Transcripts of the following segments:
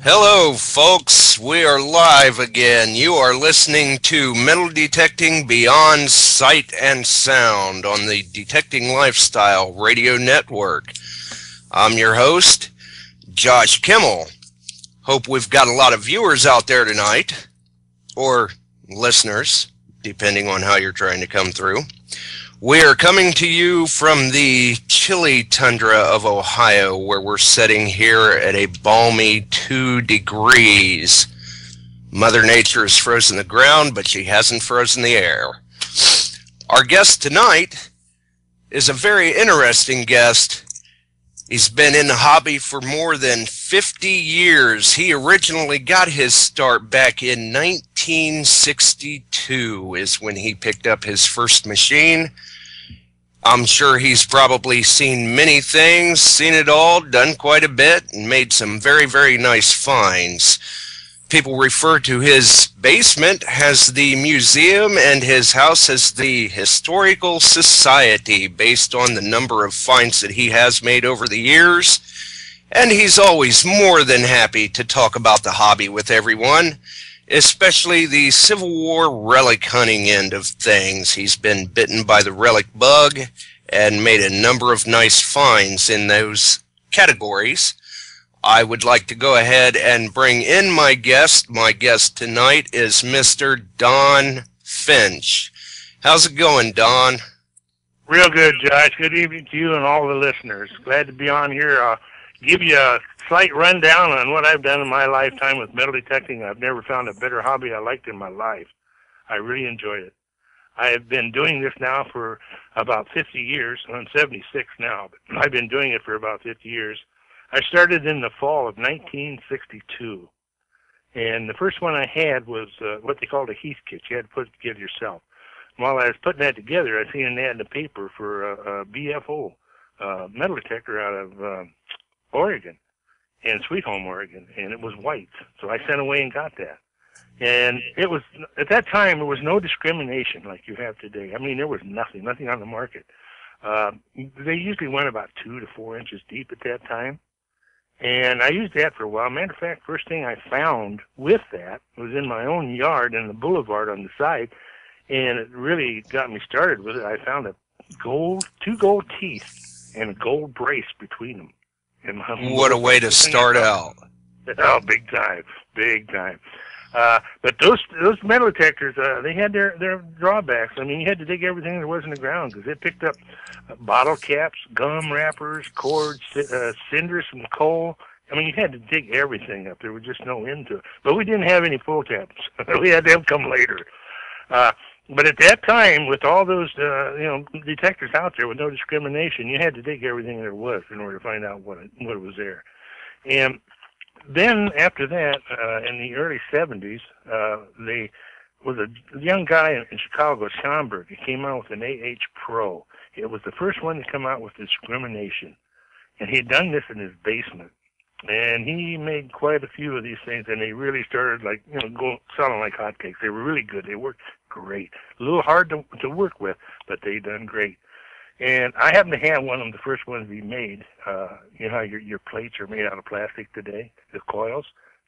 Hello, folks. We are live again. You are listening to Metal Detecting Beyond Sight and Sound on the Detecting Lifestyle Radio Network. I'm your host, Josh Kimmel. Hope we've got a lot of viewers out there tonight, or listeners, depending on how you're trying to come through. We are coming to you from the chilly tundra of Ohio, where we're sitting here at a balmy 2 degrees. Mother Nature has frozen the ground, but she hasn't frozen the air. Our guest tonight is a very interesting guest. He's been in the hobby for more than 50 years. He originally got his start back in 1962 is when he picked up his first machine. I'm sure he's probably seen many things, seen it all, done quite a bit, and made some very, very nice finds. People refer to his basement as the museum and his house as the historical society based on the number of finds that he has made over the years. And he's always more than happy to talk about the hobby with everyone, especially the Civil War relic hunting end of things. He's been bitten by the relic bug and made a number of nice finds in those categories. I would like to go ahead and bring in my guest. My guest tonight is Mr. Don Finch. How's it going, Don? Real good, Josh. Good evening to you and all the listeners. Glad to be on here. I'll give you a slight rundown on what I've done in my lifetime with metal detecting. I've never found a better hobby I liked in my life. I really enjoyed it. I have been doing this now for about 50 years. I'm 76 now, but I've been doing it for about 50 years. I started in the fall of 1962, and the first one I had was what they called a Heath kit. You had to put it together yourself. While I was putting that together, I seen an ad in the paper for a BFO metal detector out of Oregon, in Sweet Home, Oregon, and it was white. So I sent away and got that. And it was, at that time, there was no discrimination like you have today. I mean, there was nothing on the market. They usually went about 2 to 4 inches deep at that time. And I used that for a while. Matter of fact, first thing I found with that was in my own yard in the boulevard on the side, and it really got me started with it. I found two gold teeth and a gold brace between them. What a way to start out. Oh, big time. But those metal detectors, they had their drawbacks. I mean, you had to dig everything there was in the ground because it picked up bottle caps, gum wrappers, cords, cinders from coal. I mean, you had to dig everything up. There was just no end to it. But we didn't have any pull tabs. We had them come later. But at that time, with all those detectors out there with no discrimination, you had to dig everything there was in order to find out what was there. And then after that, in the early 70s, there was a young guy in Chicago, Schomburg. He came out with an AH Pro. It was the first one to come out with discrimination. And he had done this in his basement. And he made quite a few of these things, and they really started selling like hotcakes. They were really good. They worked great. A little hard to work with, but they done great. And I happen to have one of the first ones we made. You know how your plates are made out of plastic today, the coils?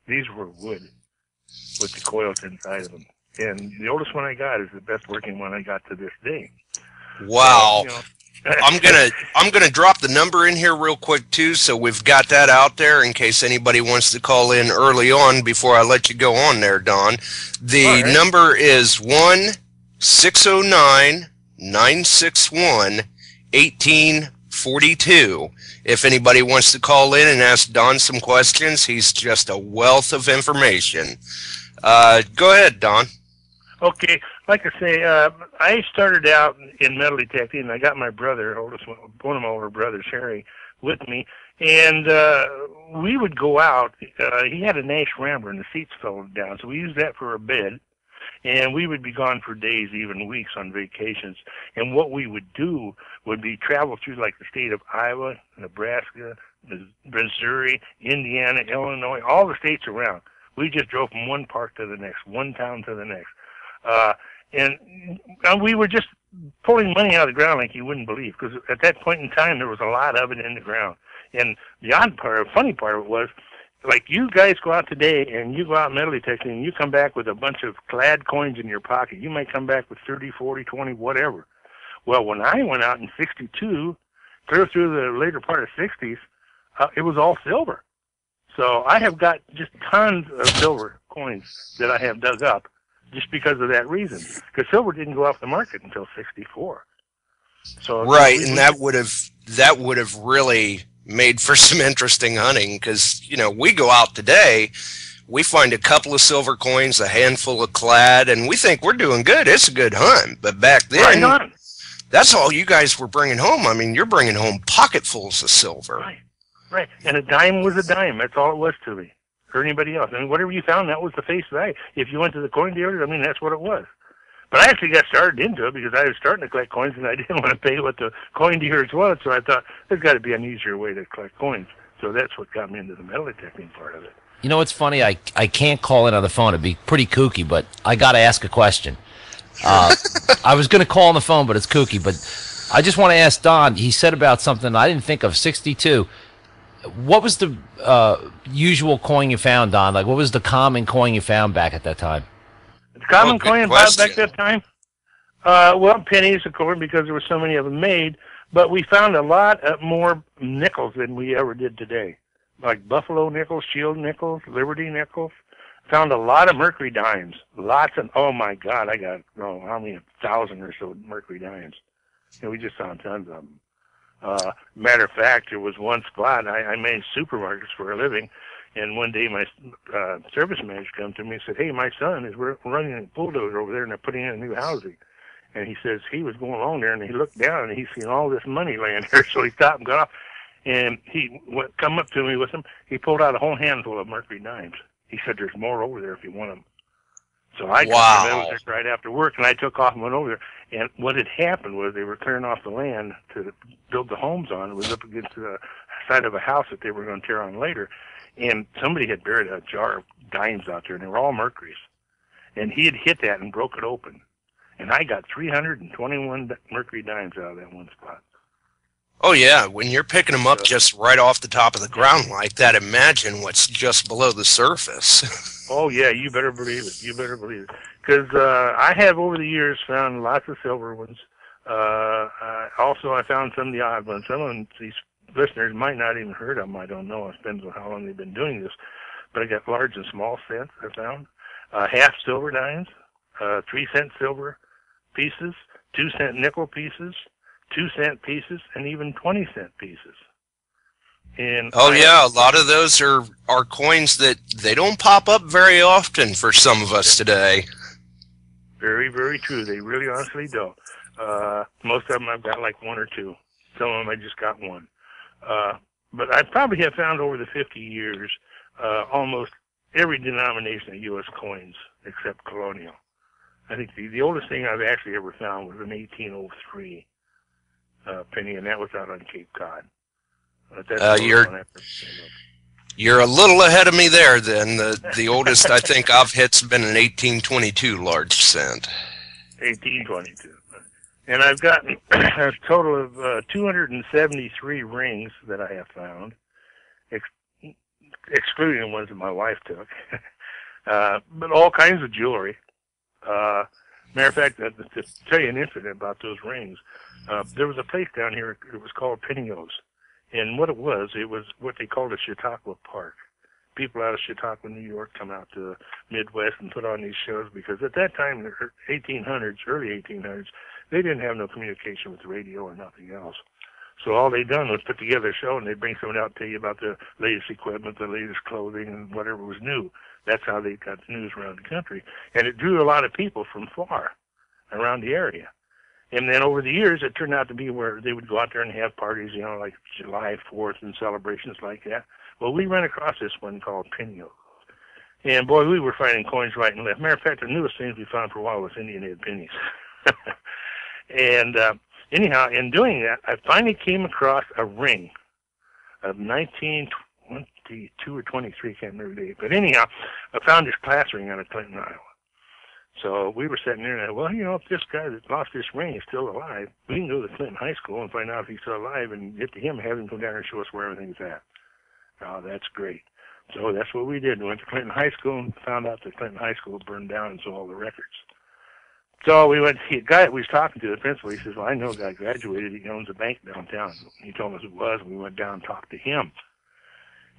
These were wood with the coils inside of them. And the oldest one I got is the best working one I got to this day. Wow. So, I'm gonna drop the number in here real quick too, so we've got that out there in case anybody wants to call in early on before I let you go on there, Don. The number is 1-609-961-1842. If anybody wants to call in and ask Don some questions, he's just a wealth of information. Go ahead, Don. Okay, like I say, I started out in metal detecting, and I got my brother, one of my older brothers, Harry, with me, and we would go out. He had a Nash Rambler, and the seats fell down, so we used that for a bed, and we would be gone for days, even weeks on vacations. And what we would do would be travel through like the state of Iowa, Nebraska, Missouri, Indiana, Illinois, all the states around. We just drove from one park to the next, one town to the next. And we were just pulling money out of the ground like you wouldn't believe, because at that point in time there was a lot of it in the ground. And the funny part of it was, like you guys go out today and you go out metal detecting and you come back with a bunch of clad coins in your pocket. You might come back with 30, 40, 20, whatever. Well, when I went out in 62, clear through the later part of 60s, it was all silver. So I have got just tons of silver coins that I have dug up just because of that reason. Because silver didn't go off the market until 64. So Right, and that would have really made for some interesting hunting, because we go out today, we find a couple of silver coins, a handful of clad, and we think we're doing good. It's a good hunt. But back then, right on. That's all you guys were bringing home. I mean, you're bringing home pocketfuls of silver. Right. And a dime was a dime. That's all it was to me, or anybody else. I mean, whatever you found, that was the face value. If you went to the coin dealers, I mean, that's what it was. But I actually got started into it because I was starting to collect coins, and I didn't want to pay what the coin dealers was. So I thought there's got to be an easier way to collect coins. So that's what got me into the metal detecting part of it. You know, it's funny. I can't call in on the phone. It'd be pretty kooky, but I got to ask a question. I was going to call on the phone, but it's kooky. But I just want to ask Don. He said about something I didn't think of. 62. What was the usual coin you found, Don? Like, what was the common coin you found back at that time? The common coin back that time? Well, pennies, of course, because there were so many of them made. But we found a lot more nickels than we ever did today. Like Buffalo nickels, Shield nickels, Liberty nickels. Found a lot of mercury dimes. Lots of, oh my God, I got, how many, 1,000 or so mercury dimes. We just found tons of them. Matter of fact, there was one spot, I managed supermarkets for a living, and one day my service manager came to me and said, hey, my son is running a bulldozer over there and they're putting in a new housing. And he says he was going along there and he looked down and he's seen all this money laying there, so he stopped and got off. And he come up to me with him. He pulled out a whole handful of mercury dimes. He said, there's more over there if you want them. So I got them right after work, and I took off and went over there. And what had happened was they were clearing off the land to build the homes on. It was up against the side of a house that they were going to tear on later. And somebody had buried a jar of dimes out there, and they were all mercuries. And he had hit that and broke it open. And I got 321 mercury dimes out of that one spot. Oh, yeah. When you're picking them up just right off the top of the ground like that, imagine what's just below the surface. Oh, yeah. You better believe it. You better believe it. Because I have, over the years, found lots of silver ones. Also, I found some of the odd ones. Some of them, these listeners might not even heard of them. I don't know. It depends on how long they've been doing this. But I got large and small cents I found. Half silver dimes, 3-cent silver pieces, 2-cent nickel pieces, 2-cent pieces, and even 20-cent pieces. And yeah, a lot of those are coins that they don't pop up very often for some of us today. Very, very true. They really honestly don't. Most of them I've got like one or two. Some of them I just got one. But I probably have found over the 50 years almost every denomination of U.S. coins except colonial. I think the oldest thing I've actually ever found was an 1803 penny, and that was out on Cape Cod. You're a little ahead of me there then. The oldest I think I've hit's been an 1822 large cent. 1822. And I've got a total of 273 rings that I have found, excluding the ones that my wife took. But all kinds of jewelry. Matter of fact, to tell you an incident about those rings, there was a place down here, it was called Pinios. And what it was what they called a Chautauqua Park. People out of Chautauqua, New York, come out to the Midwest and put on these shows because at that time, the 1800s, early 1800s, they didn't have no communication with the radio or nothing else. So all they done was put together a show, and they'd bring someone out to tell you about the latest equipment, the latest clothing, and whatever was new. That's how they got the news around the country. And it drew a lot of people from far around the area. And then over the years, it turned out to be where they would go out there and have parties, like July 4th and celebrations like that. Well, we ran across this one called Pinio. And, boy, we were finding coins right and left. Matter of fact, the newest things we found for a while was Indian head pennies. And anyhow, in doing that, I finally came across a ring of 1922 or 23, can't remember the date. But anyhow, I found this class ring out of Clinton, Iowa. So we were sitting there and, if this guy that lost this ring is still alive, we can go to Clinton High School and find out if he's still alive and get to him and have him come down and show us where everything's at. Oh, that's great. So that's what we did. We went to Clinton High School and found out that Clinton High School burned down and so all the records. So we went to see a guy that we was talking to, the principal. He says, well, I know a guy graduated. He owns a bank downtown. He told us who it was, and we went down and talked to him.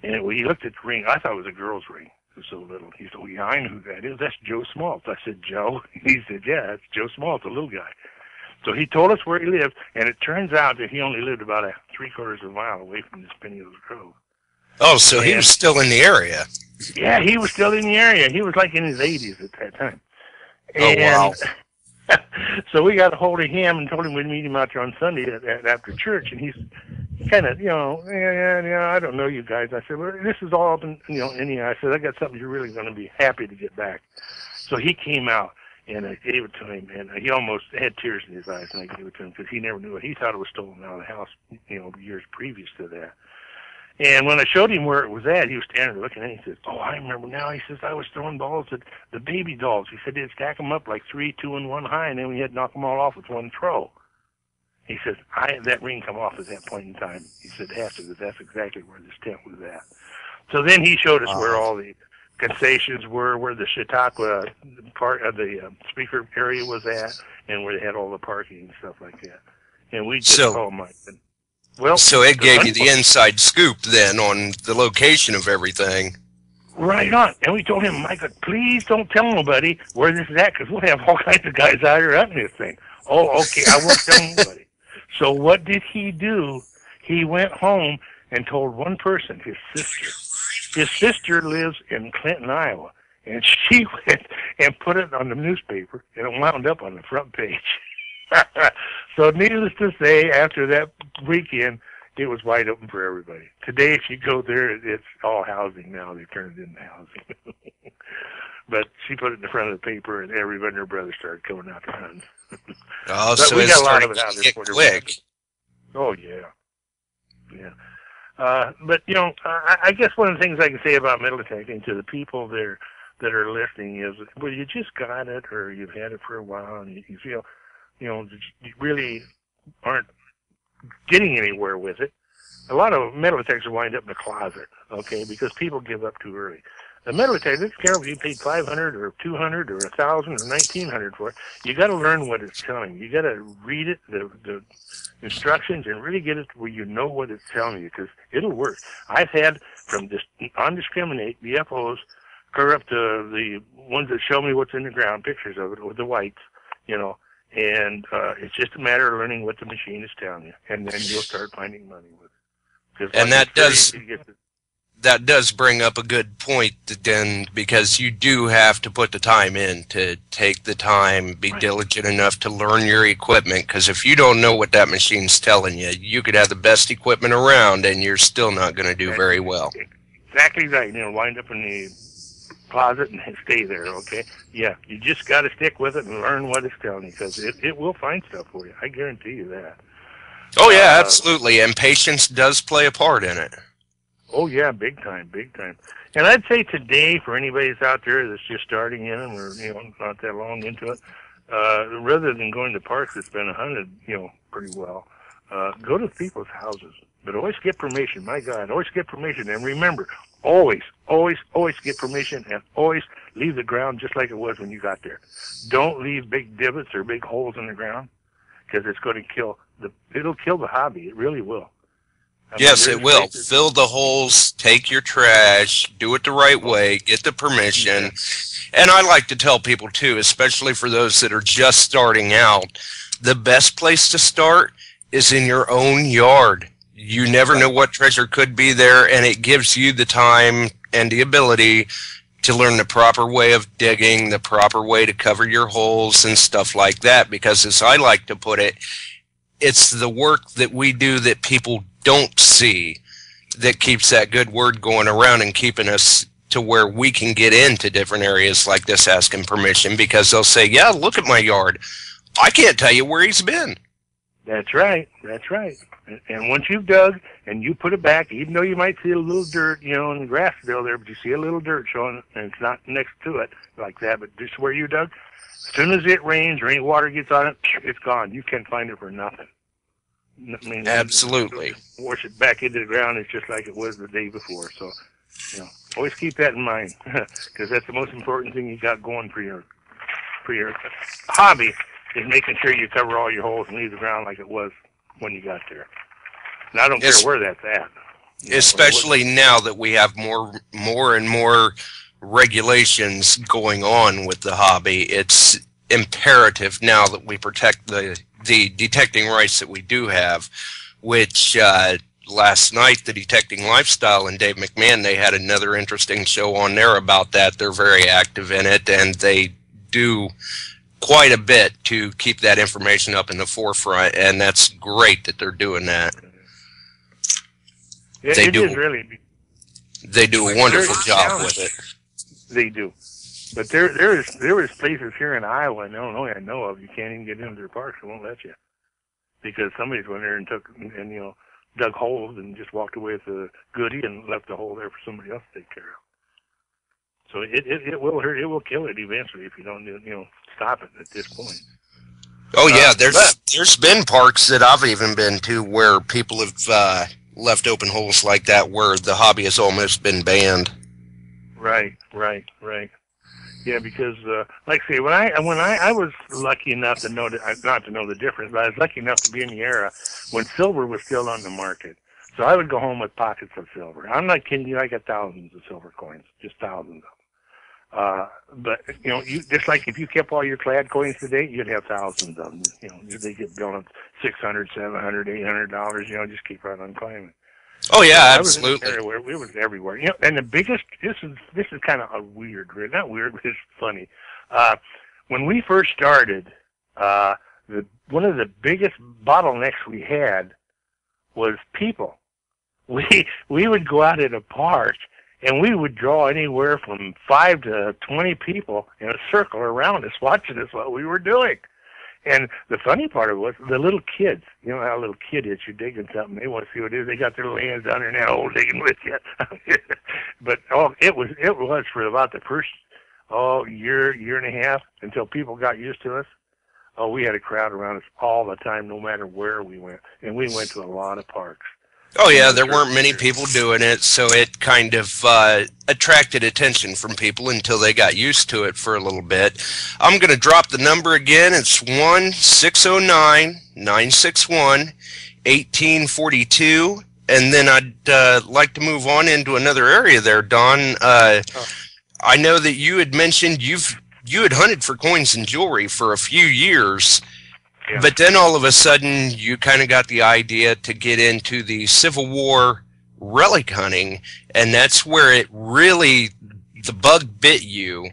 And he looked at the ring. I thought it was a girl's ring. It was so little. He said, well, yeah, I know who that is. That's Joe Smaltz. I said, Joe? He said, yeah, that's Joe Smaltz, a little guy. So he told us where he lived, and it turns out that he only lived about a 3/4 of a mile away from this Penny Hills Grove. Oh, so he was still in the area. Yeah, he was still in the area. He was like in his 80s at that time. Oh, wow. So we got a hold of him and told him we'd meet him out there on Sunday after church, and he's kind of, yeah, I don't know you guys. I said, well, this is all up in, Indiana. I said, I got something you're really going to be happy to get back. So he came out, and I gave it to him, and he almost had tears in his eyes, and I gave it to him because he never knew it. He thought it was stolen out of the house, years previous to that. And when I showed him where it was at, he was standing there looking at it. He says, oh, I remember now. He says, I was throwing balls at the baby dolls. He said, they'd stack them up like 3, 2, and 1 high, and then we had to knock them all off with one throw. He says, I had that ring come off at that point in time. He said, it has to, because that's exactly where this tent was at. So then he showed us where all the concessions were, where the Chautauqua part of the speaker area was at, and where they had all the parking and stuff like that. And we just, oh my goodness. Well, so it gave you the inside scoop then on the location of everything. Right on. And we told him, Michael, please don't tell nobody where this is at, because we'll have all kinds of guys out here hunting this thing. Oh, okay, I won't tell anybody. So what did he do? He went home and told one person, his sister. His sister lives in Clinton, Iowa, and she went and put it on the newspaper, and it wound up on the front page. So needless to say, after that weekend, it was wide open for everybody. Today, if you go there, it's all housing now. They turned it into housing. But she put it in the front of the paper, and everybody and her brother started going out to hunt. Oh, so we got a lot of it out there quick. Oh, yeah. Yeah. But, I guess one of the things I can say about metal detecting to the people there that are listening is, well, you just got it, or you've had it for a while, and you feel, you really aren't getting anywhere with it. A lot of metal detectors wind up in the closet, okay, because people give up too early. The metal detector, it's careful, you paid $500 or $200 or $1,000 or $1,900 for it. You got to learn what it's telling you. You got to read it, the instructions, and really get it where you know what it's telling you, because it'll work. I've had from this undiscriminate BFOs clear up to the ones that show me what's in the ground, pictures of it with the whites, and it's just a matter of learning what the machine is telling you, and then you'll start finding money with it. And that does bring up a good point, then, because you do have to put the time in to take the time, be diligent enough to learn your equipment, because if you don't know what that machine's telling you, you could have the best equipment around, and you're still not going to do very well. Exactly right. Wind up in the closet and stay there, okay? Yeah, you just got to stick with it and learn what it's telling you, because it will find stuff for you. I guarantee you that. Oh, yeah, absolutely, and patience does play a part in it. Oh, yeah, big time, big time. And I'd say today, for anybody that's out there that's just starting in and we're, not that long into it, rather than going to parks that's been hunted, pretty well, go to people's houses. But always get permission. My God, always get permission. And remember, always get permission, and always leave the ground just like it was when you got there. Don't leave big divots or big holes in the ground, because it's going to it'll kill the hobby. It really will. Yes, it will. Fill the holes, take your trash, do it the right way, get the permission. And I like to tell people, too, especially for those that are just starting out, the best place to start is in your own yard. You never know what treasure could be there, and it gives you the time and the ability to learn the proper way of digging, the proper way to cover your holes and stuff like that, because as I like to put it, it's the work that we do that people don't see that keeps that good word going around and keeping us to where we can get into different areas like this asking permission, because they'll say, yeah, look at my yard. I can't tell you where he's been. That's right. That's right. And once you've dug and you put it back, even though you might see a little dirt, in the grass still there, but you see a little dirt showing, and it's not next to it like that, but just where you dug, as soon as it rains or any water gets on it, it's gone. You can't find it for nothing. I mean, absolutely. Wash it back into the ground, it's just like it was the day before. So, Always keep that in mind, because that's the most important thing you got going for your hobby, is making sure you cover all your holes and leave the ground like it was when you got there. And I don't care where that's at. Especially now that we have more and more regulations going on with the hobby, it's imperative now that we protect the detecting rights that we do have, which last night, the Detecting Lifestyle and Dave McMahon, they had another interesting show on there about that. They're very active in it, and they do quite a bit to keep that information up in the forefront, and that's great that they're doing that. They do a wonderful job with it. They do. But there is places here in Iowa and Illinois I know of, you can't even get into their parks. They won't let you. Because somebody's went there and dug holes and just walked away with a goodie and left the hole there for somebody else to take care of. So it will hurt. It will kill it eventually if you don't stop it at this point. Oh yeah, there's been parks that I've even been to where people have left open holes like that where the hobby has almost been banned. Right. Yeah, because like I say, when I was lucky enough to know not to know the difference, but I was lucky enough to be in the era when silver was still on the market. So I would go home with pockets of silver. I'm not kidding you. I got thousands of silver coins, just thousands of them. But you just like if you kept all your clad coins today, you'd have thousands of them. They get billed at $600, $700, $800. Just keep right on climbing. Oh yeah, absolutely. It was everywhere. And the biggest, this is kind of a weird, not weird, but it's funny. When we first started, one of the biggest bottlenecks we had was people. We would go out at a park and we would draw anywhere from 5 to 20 people in a circle around us, watching us what we were doing. And the funny part of it was the little kids. You know how a little kid is, you're digging something, they want to see what it is. They got their little hands down there in that hole digging with you. But it was for about the first year and a half until people got used to us. Oh, we had a crowd around us all the time, no matter where we went. And we went to a lot of parks. Oh yeah, there weren't many people doing it, so it kind of attracted attention from people until they got used to it for a little bit. I'm going to drop the number again. It's 1-609-961-1842, and then I'd like to move on into another area there, Don. I know that you had mentioned you had hunted for coins and jewelry for a few years. Yeah. But then all of a sudden, you kind of got the idea to get into the Civil War relic hunting, and that's where it really, the bug bit you,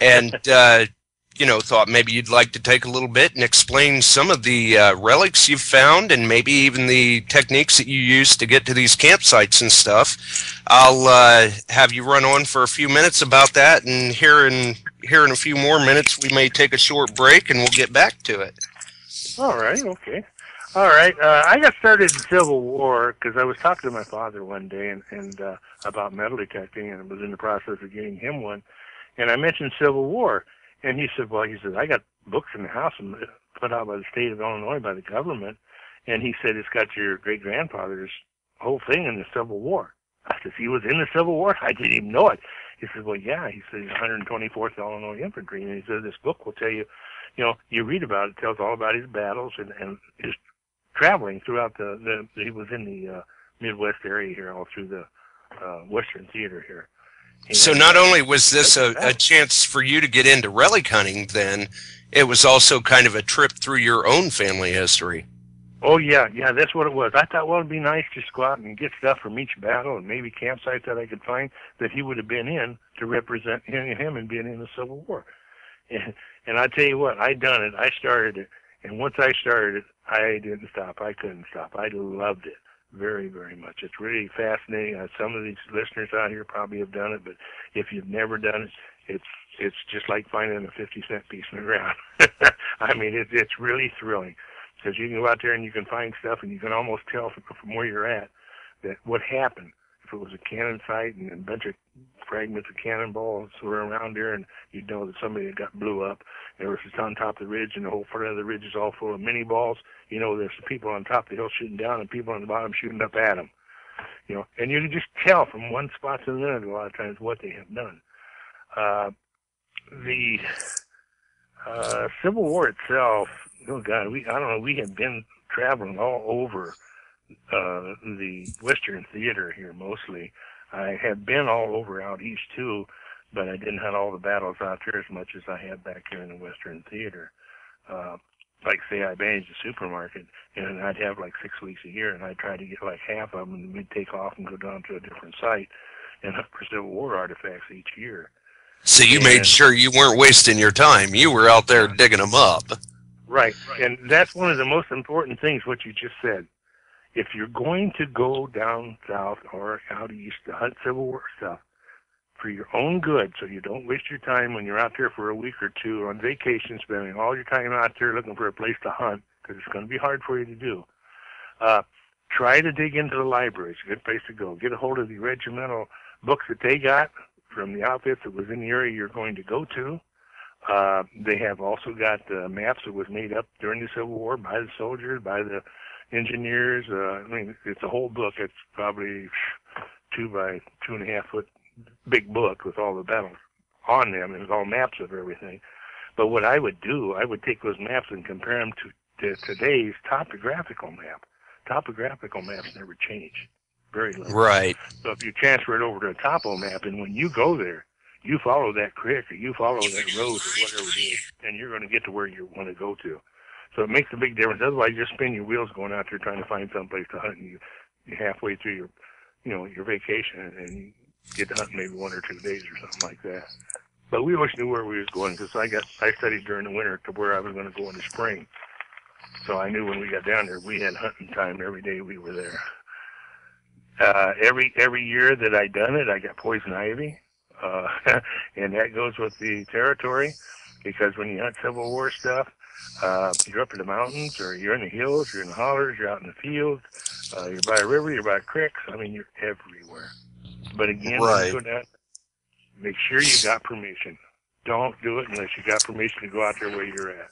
and, thought maybe you'd like to take a little bit and explain some of the relics you've found and maybe even the techniques that you use to get to these campsites and stuff. I'll have you run on for a few minutes about that, and here in a few more minutes, we may take a short break, and we'll get back to it. All right, okay. All right, I got started in Civil War because I was talking to my father one day and about metal detecting, and was in the process of getting him one. And I mentioned Civil War, and he said, I got books in the house put out by the state of Illinois, by the government. And he said, it's got your great-grandfather's whole thing in the Civil War. I said, he was in the Civil War? I didn't even know it. He said, well, yeah. He said, he's 124th Illinois Infantry. And he said, this book will tell you, you read about it, tells all about his battles and his traveling throughout he was in the Midwest area here, all through the Western Theater here. And so not only was this a chance for you to get into relic hunting then, it was also kind of a trip through your own family history. Oh, yeah, that's what it was. I thought, well, it'd be nice just to go out and get stuff from each battle and maybe campsites that I could find that he would have been in to represent him and being in the Civil War. And I tell you what, I done it. I started it. And once I started it, I didn't stop. I couldn't stop. I loved it very, very much. It's really fascinating. Some of these listeners out here probably have done it, but if you've never done it, it's just like finding a 50-cent piece in the ground. I mean, it's really thrilling because you can go out there and you can find stuff and you can almost tell from where you're at that what happened. If it was a cannon site and a bunch of fragments of cannonballs were around there, and you'd know that somebody had got blew up. There was just on top of the ridge, and the whole front of the ridge is all full of mini balls. There's people on top of the hill shooting down and people on the bottom shooting up at them. you know, and you can just tell from one spot to the other a lot of times what they have done. The Civil War itself, oh God, I don't know, we have been traveling all over the Western theater here mostly. I have been all over out east too, but I didn't hunt all the battles out there as much as I had back here in the Western theater. Like say I managed a supermarket, and I'd have like 6 weeks a year, and I'd try to get like half of them, and we'd take off and go down to a different site and hunt for Civil War artifacts each year. So you made sure you weren't wasting your time. You were out there digging them up. Right, and that's one of the most important things, what you just said. If you're going to go down south or out east to hunt Civil War stuff, for your own good, so you don't waste your time when you're out there for a week or two on vacation, spending all your time out there looking for a place to hunt, because it's going to be hard for you to do. Try to dig into the library. It's a good place to go. Get a hold of the regimental books that they got from the outfits that was in the area you're going to go to. They have also got maps that was made up during the Civil War by the soldiers, by the engineers. I mean, it's a whole book. It's probably 2 by 2.5 foot big book with all the battles on them, and it's all maps of everything. But what I would do, I would take those maps and compare them to today's topographical map. Topographical maps never change. Very little. Right. So if you transfer it over to a topo map, and when you go there, you follow that creek or you follow that road or whatever it is, and you're going to get to where you want to go to. So it makes a big difference. Otherwise, you just spin your wheels going out there trying to find someplace to hunt, and you're halfway through your vacation, and you get to hunt maybe 1 or 2 days or something like that. But we always knew where we was going, because I studied during the winter to where I was going to go in the spring. So I knew when we got down there, we had hunting time every day we were there. Every year that I done it, I got poison ivy, and that goes with the territory, because when you hunt Civil War stuff, you're up in the mountains, or you're in the hills, you're in the hollers, you're out in the fields, you're by a river, you're by creeks. I mean, you're everywhere. But again, when you go down, make sure you got permission. Don't do it unless you got permission to go out there where you're at.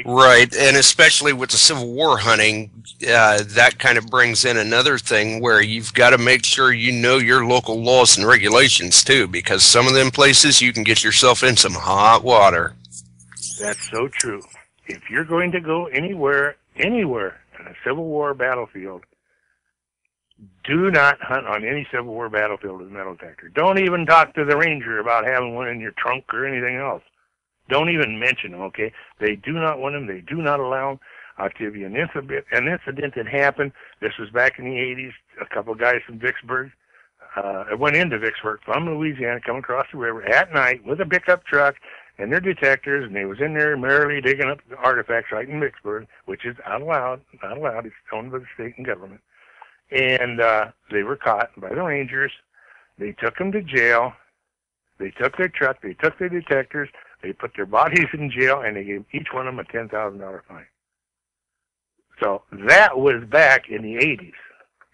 Right, and especially with the Civil War hunting, that kind of brings in another thing where you've got to make sure you know your local laws and regulations too, because some of them places you can get yourself in some hot water. That's so true. If you're going to go anywhere in a Civil War battlefield, do not hunt on any Civil War battlefield with a metal detector. Don't even talk to the ranger about having one in your trunk or anything else. Don't even mention them, okay? They do not want them. They do not allow them. I'll give you an incident that happened. This was back in the 80s. A couple of guys from Vicksburg. I went into Vicksburg from Louisiana, coming across the river at night with a pickup truck and their detectors, and they was in there merrily digging up the artifacts right in Vicksburg, which is not allowed. It's owned by the state and government. And they were caught by the Rangers. They took them to jail. They took their truck. They took their detectors. They put their bodies in jail, and they gave each one of them a $10,000 fine. So that was back in the 80s.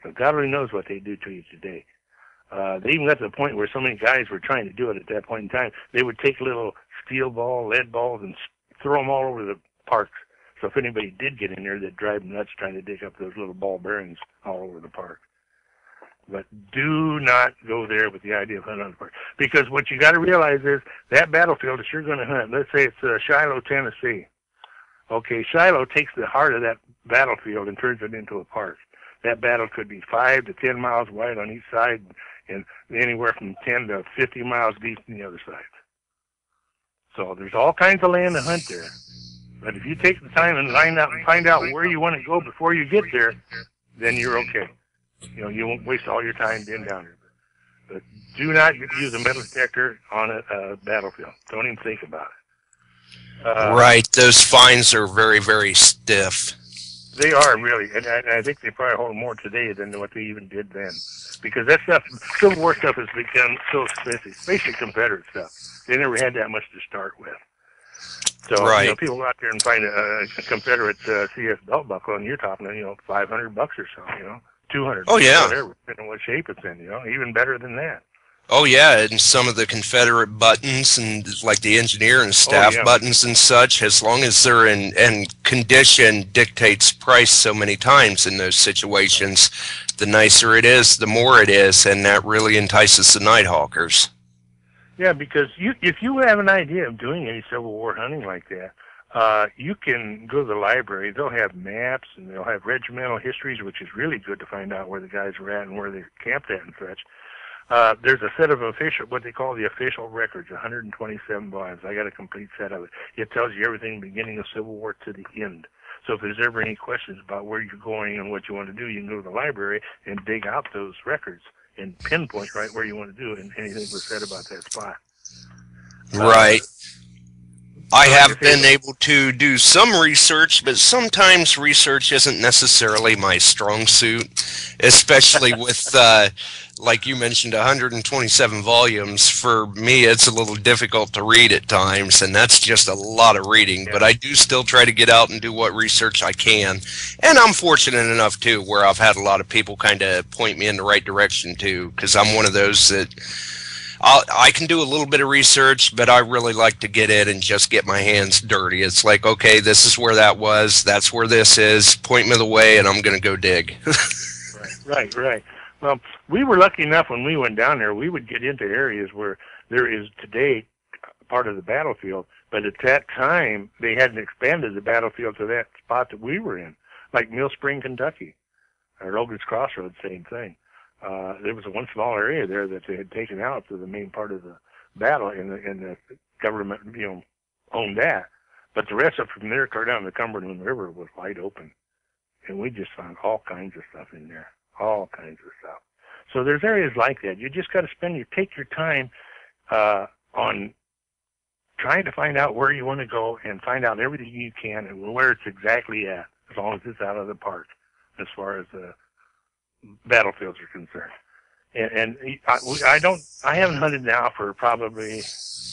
So God only knows what they do to you today. They even got to the point where so many guys were trying to do it at that point in time. They would take little steel ball, lead balls, and throw them all over the parks. So if anybody did get in there, they'd drive them nuts trying to dig up those little ball bearings all over the park. But do not go there with the idea of hunting on the park. Because what you got to realize is that battlefield that you're going to hunt, let's say it's Shiloh, Tennessee. Okay, Shiloh takes the heart of that battlefield and turns it into a park. That battle could be 5 to 10 miles wide on each side and anywhere from 10 to 50 miles deep on the other side. So there's all kinds of land to hunt there. But if you take the time and find out where you want to go before you get there, then you're okay. You know, you won't waste all your time being down there. But do not use a metal detector on a battlefield. Don't even think about it. Right. Those fines are very, very stiff. They are, really. And I think they probably hold more today than what they even did then. Because that stuff, Civil War stuff has become so expensive, especially Confederate stuff. They never had that much to start with. So, right. You know, people go out there and find a Confederate CS belt buckle, and you're talking, $500 or so, $200. Oh, yeah. Whatever, depending on what shape it's in, even better than that. Oh yeah, and some of the Confederate buttons and like the engineer and staff yeah. buttons and such, as long as they're in condition, dictates price so many times in those situations. The nicer it is, the more it is, and that really entices the nighthawkers. Yeah, because if you have an idea of doing any Civil War hunting like that, you can go to the library. They'll have maps and they'll have regimental histories, which is really good to find out where the guys were at and where they camped at and such. There's a set of what they call the official records, 127 volumes. I got a complete set of it. It tells you everything beginning of Civil War to the end. So if there's ever any questions about where you're going and what you want to do, you can go to the library and dig out those records and pinpoint right where you want to do it, and anything was said about that spot. Right. I have been able to do some research, but sometimes research isn't necessarily my strong suit, especially with, like you mentioned, 127 volumes. For me, it's a little difficult to read at times, and that's just a lot of reading. Yeah. But I do still try to get out and do what research I can. And I'm fortunate enough, too, where I've had a lot of people kind of point me in the right direction, too, because I'm one of those that I can do a little bit of research, but I really like to get in and just get my hands dirty. It's like, okay, this is where that was, that's where this is, point me the way, and I'm going to go dig. Right. Well, we were lucky enough when we went down there, we would get into areas where there is today part of the battlefield, but at that time, they hadn't expanded the battlefield to that spot that we were in, like Mill Spring, Kentucky, or Logan's Crossroads, same thing. There was one small area there that they had taken out to the main part of the battle, and the government, owned that. But the rest of it from there, clear down the Cumberland River, was wide open, and we just found all kinds of stuff in there, all kinds of stuff. So there's areas like that. You just got to take your time on trying to find out where you want to go and find out everything you can and where it's exactly at, as long as it's out of the park, as far as the battlefields are concerned. And I haven't hunted now for probably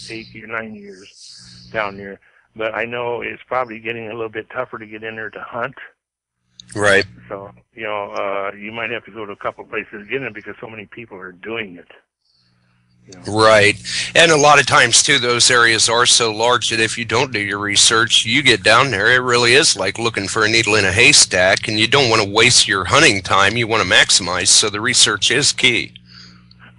8 or 9 years down there, but I know it's probably getting a little bit tougher to get in there to hunt. Right. So, you might have to go to a couple of places to get in because so many people are doing it. Right. And a lot of times, too, those areas are so large that if you don't do your research, you get down there, it really is like looking for a needle in a haystack, and you don't want to waste your hunting time. You want to maximize, so the research is key.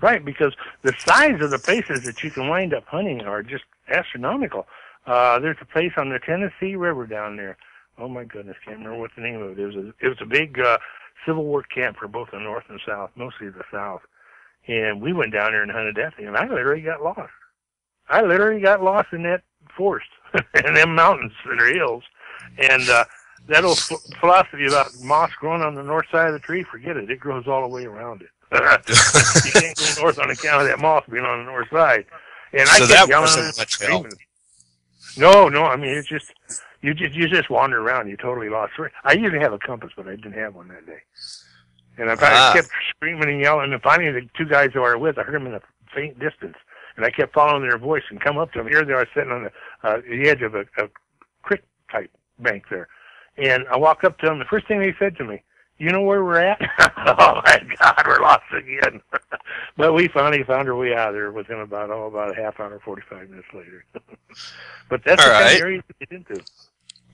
Right, because the size of the places that you can wind up hunting are just astronomical. There's a place on the Tennessee River down there. Oh, my goodness, can't remember what the name of it is. It was a big Civil War camp for both the North and South, mostly the South. And we went down there and hunted that thing, and I literally got lost. I literally got lost in that forest and them mountains that are hills. And that old philosophy about moss growing on the north side of the tree, forget it. It grows all the way around it. You can't go north on account of that moss being on the north side. And so I kept yelling and screaming. No, I mean, it's just you just wander around. You totally lost. I usually have a compass, but I didn't have one that day. And I kept screaming and yelling, and finally the two guys who I was with, I heard them in a faint distance, and I kept following their voice and come up to them. Here they are sitting on the edge of a creek-type bank there. And I walked up to them. The first thing they said to me, "You know where we're at?" Oh, my God, we're lost again. But we finally found our way out of there within about a half hour, 45 minutes later. But that's the kind of area to get into.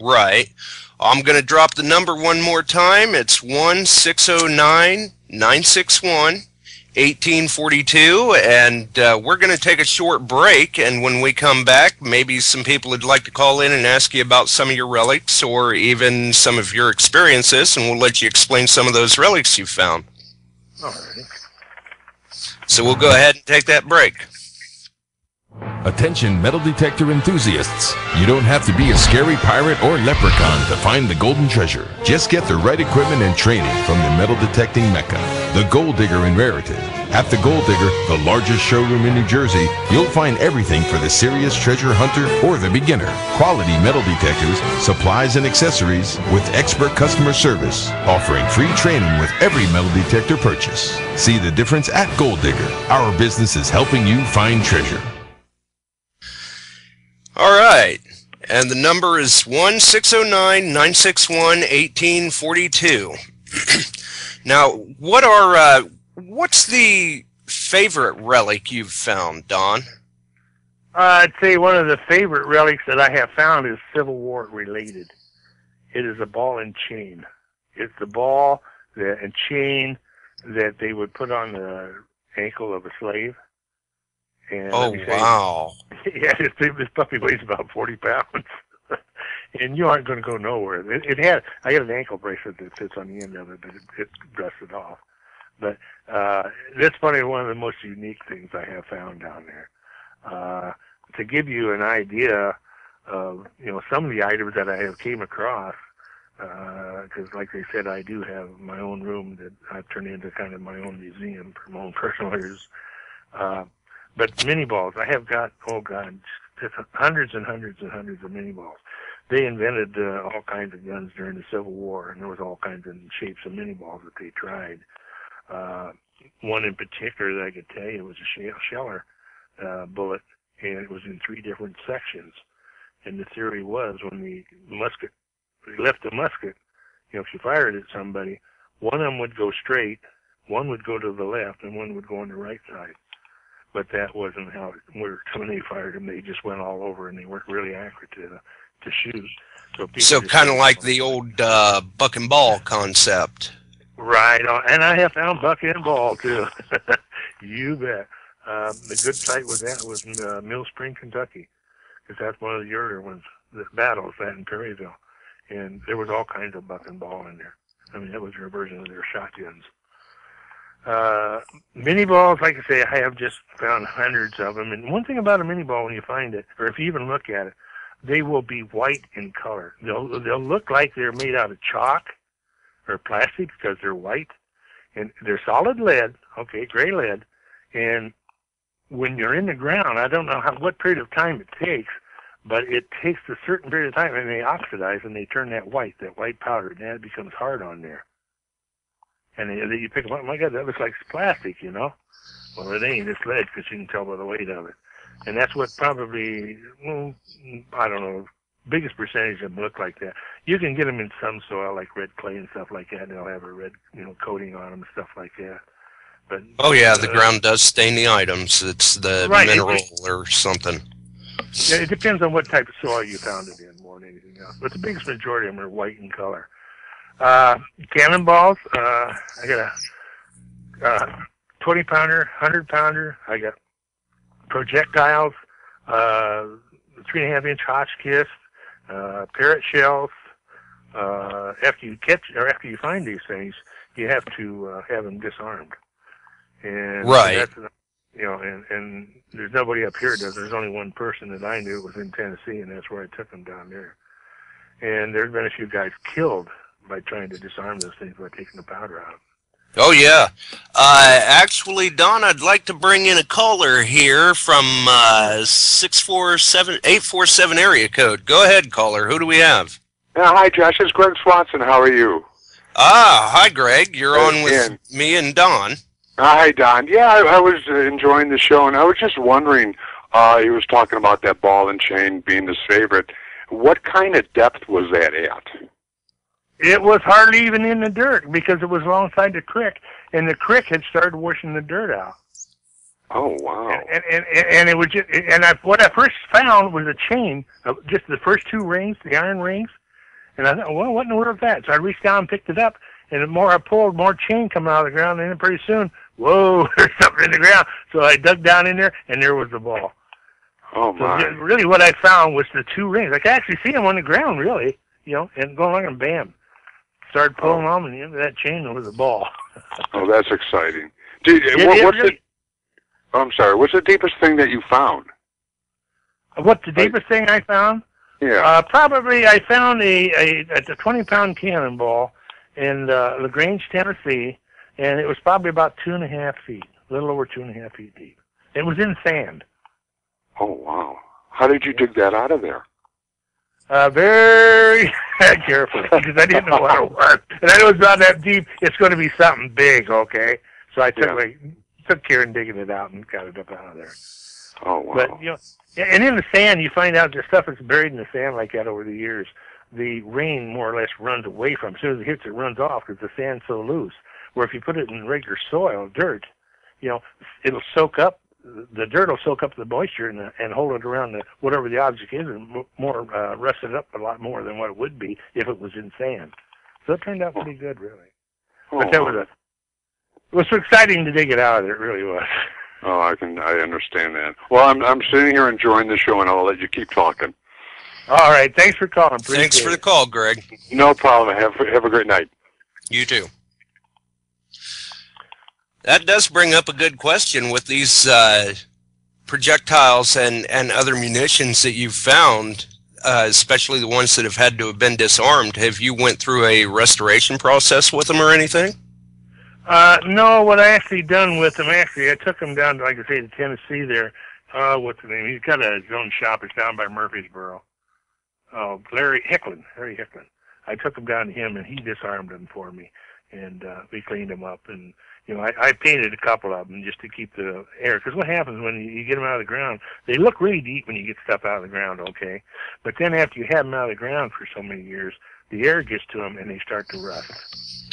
Right. I'm going to drop the number one more time. It's 1-609-961-1842, and we're going to take a short break, and when we come back, maybe some people would like to call in and ask you about some of your relics or even some of your experiences, and we'll let you explain some of those relics you found. All right. So we'll go ahead and take that break. Attention metal detector enthusiasts. You don't have to be a scary pirate or leprechaun to find the golden treasure. Just get the right equipment and training from the metal detecting mecca, the Gold Digger in Raritan. At the Gold Digger, the largest showroom in New Jersey, you'll find everything for the serious treasure hunter or the beginner. Quality metal detectors, supplies and accessories with expert customer service, offering free training with every metal detector purchase. See the difference at Gold Digger. Our business is helping you find treasure. All right, and the number is 1-609-961-1842. Now, what's the favorite relic you've found, Don? I'd say one of the favorite relics that I have found is Civil War related. It is a ball and chain. It's the ball and chain that they would put on the ankle of a slave. And Oh, wow. Yeah, this puppy weighs about 40 pounds. And you aren't going to go nowhere. I got an ankle bracelet that fits on the end of it, but it rusted off. But that's probably one of the most unique things I have found down there. To give you an idea of, some of the items that I have came across, because like they said, I do have my own room that I've turned into kind of my own museum for my own personal use. But mini balls, I have got, just hundreds and hundreds and hundreds of mini balls. They invented all kinds of guns during the Civil War, and there was all kinds of shapes of mini balls that they tried. One in particular that I could tell you was a Scheller bullet, and it was in 3 different sections. And the theory was when they left the musket, if you fired at somebody, one of them would go straight, one would go to the left, and one would go on the right side. But that wasn't how it worked. When they fired them, they just went all over, and they weren't really accurate to shoot. So kind of like the old buck and ball concept. Right on. And I have found buck and ball, too. You bet. The good site was in Mill Spring, Kentucky, because that's one of the earlier ones, the battles, that in Perryville. And there was all kinds of buck and ball in there. I mean, that was their version of their shotguns. Mini balls, like I say, I have just found hundreds of them. And one thing about a mini ball, when you find it, or if you even look at it, they will be white in color. They'll look like they're made out of chalk or plastic because they're white. And they're solid lead, gray lead. And when you're in the ground, I don't know what period of time it takes, but it takes a certain period of time, and they oxidize, and they turn that white powder, and that becomes hard on there. And you pick them up, my God, that looks like plastic, Well, it ain't. It's lead, because you can tell by the weight of it. And that's what probably, I don't know, biggest percentage of them look like that. You can get them in some soil, like red clay and stuff like that, and they'll have a red, coating on them and stuff like that. But the ground does stain the items. It's the mineral or something. Yeah, it depends on what type of soil you found it in more than anything else. But the biggest majority of them are white in color. Cannonballs, I got a 20-pounder, 100-pounder. I got projectiles, 3.5-inch Hotchkiss, parrot shells. After you find these things, you have to have them disarmed. And right. And there's nobody up here does. There's only one person that I knew was in Tennessee, and that's where I took them down there. And there's been a few guys killed by trying to disarm those things by taking the powder out. Oh, yeah. Actually, Don, I'd like to bring in a caller here from 847 area code. Go ahead, caller. Who do we have? Hi, Josh. It's Greg Swanson. How are you? Hi, Greg. You're on with me and Don. Hi, Don. Yeah, I was enjoying the show, and I was just wondering, he was talking about that ball and chain being his favorite. What kind of depth was that at? It was hardly even in the dirt because it was alongside the creek, and the creek had started washing the dirt out. Oh, wow. And it was just, what I first found was a chain of just the first 2 rings, the iron rings. And I thought, well, what in the world is that? So I reached down and picked it up, and the more I pulled, more chain coming out of the ground, and then pretty soon, whoa, there's something in the ground. So I dug down in there, and there was the ball. Oh, my. So really what I found was the 2 rings. I could actually see them on the ground, really, and going along and bam. Started pulling on, and the end of that chain was a ball. Oh, that's exciting. I'm sorry, what's the deepest thing that you found? What's the deepest thing I found? Yeah. Probably I found a 20-pound cannonball in LaGrange, Tennessee, and it was probably about 2.5 feet, a little over 2.5 feet deep. It was in sand. Oh, wow. How did you dig that out of there? Very carefully, because I didn't know what it was. And I knew it was not that deep. It's going to be something big, okay? So I took care in digging it out and got it up out of there. Oh, wow. But, and in the sand, you find out the stuff that's buried in the sand like that over the years, the rain more or less runs away from. As soon as it hits, it runs off because the sand's so loose. Where if you put it in regular soil, dirt, you know, it'll soak up, the dirt will soak up the moisture and hold it around whatever the object is, and more rust it up a lot more than what it would be if it was in sand. So it turned out pretty good, really. But that was it was so exciting to dig it out of there. It really was. Oh, I understand that. Well, I'm sitting here enjoying the show, and I'll let you keep talking. All right. Thanks for calling. Thanks for the call, Greg. No problem. Have a great night. You too. That does bring up a good question with these projectiles and other munitions that you've found, especially the ones that have had to have been disarmed. Have you went through a restoration process with them or anything? No, what I actually done with him, I took him down to, like I say, to Tennessee there. What's the name? He's got his own shop. It's down by Murfreesboro. Oh, Larry Hicklin. I took him down to him, and he disarmed them for me, and we cleaned them up. And, you know, I painted a couple of them just to keep the air. Because what happens when you get them out of the ground, they look really deep when you get stuff out of the ground, okay? But then after you have them out of the ground for so many years, the air gets to them, and they start to rust.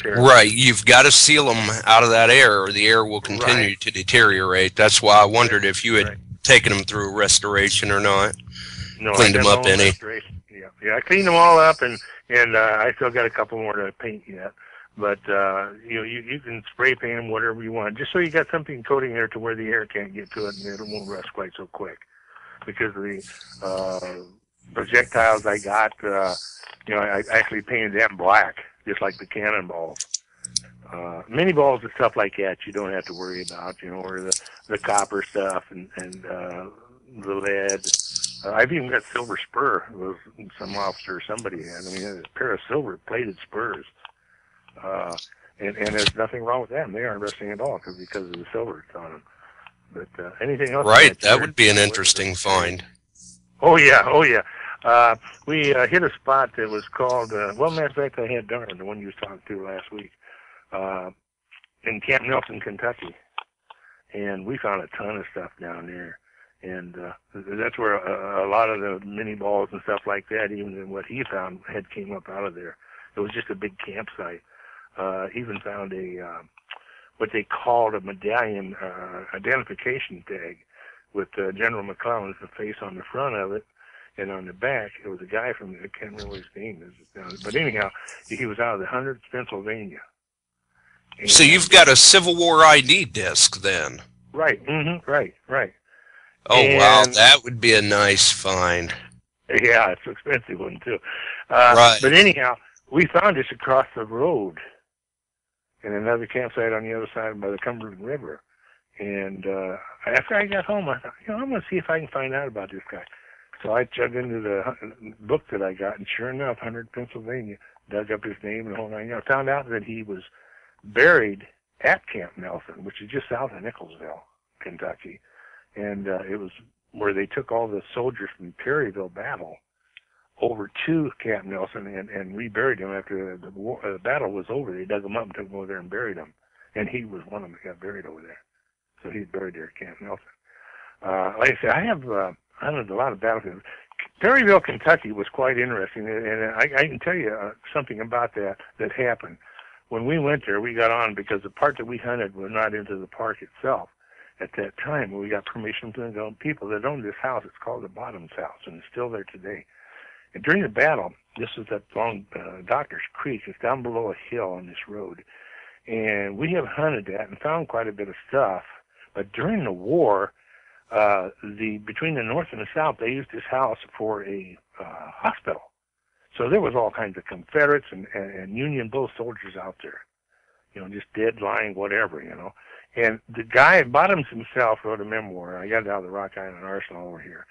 Right, you've got to seal them out of that air, or the air will continue to deteriorate. That's why I wondered if you had taken them through a restoration or not. No, cleaned them up any. Yeah, I cleaned them all up, and I still got a couple more to paint yet. But you can spray paint them whatever you want, just so you got something coating there to where the air can't get to it, and it won't rust quite so quick. Because of the projectiles I got, I actually painted them black, just like the cannonballs. Mini balls and stuff like that you don't have to worry about, or the copper stuff and the lead. I've even got silver spur. It was some officer or somebody had. I mean, a pair of silver plated spurs. And there's nothing wrong with them. They aren't rusting at all because of the silver that's on them. But anything else? Right, that would be an interesting find. Oh yeah. We hit a spot that was called, matter of fact, I had Darn, the one you was talking to last week, in Camp Nelson, Kentucky. And we found a ton of stuff down there. And that's where a lot of the mini balls and stuff like that, even what he found, had came up out of there. It was just a big campsite. Even found what they called a medallion identification tag with General McClellan's face on the front of it. And on the back, it was a guy from, I can't remember what his name is. But anyhow, he was out of the 100th Pennsylvania. And so you've got a Civil War ID disc then? Right, right. Oh, wow, that would be a nice find. Yeah, it's an expensive one, too. Right. But anyhow, we found this across the road in another campsite on the other side by the Cumberland River. And after I got home, I thought, I'm going to see if I can find out about this guy. So I chugged into the book that I got, and sure enough, 100 Pennsylvania, dug up his name and the whole nine. I found out that he was buried at Camp Nelson, which is just south of Nicholsville, Kentucky. And it was where they took all the soldiers from Perryville battle over to Camp Nelson and reburied them after the battle was over. They dug them up and took them over there and buried them. And he was one of them that got buried over there. So he's buried there at Camp Nelson. Like I said, I have a lot of battlefields. Perryville, Kentucky was quite interesting, and I can tell you something about that happened. When we went there, we got on because the part that we hunted was not into the park itself. At that time, we got permission from the people that owned this house. It's called the Bottoms House, and it's still there today. And during the battle, this is that long Doctor's Creek. It's down below a hill on this road. And we have hunted that and found quite a bit of stuff. But during the war, between the North and the South, they used this house for a hospital. So there was all kinds of Confederates and Union both soldiers out there. Just dead, lying, whatever, And the guy, Bottoms himself, wrote a memoir. I got it out of the Rock Island Arsenal over here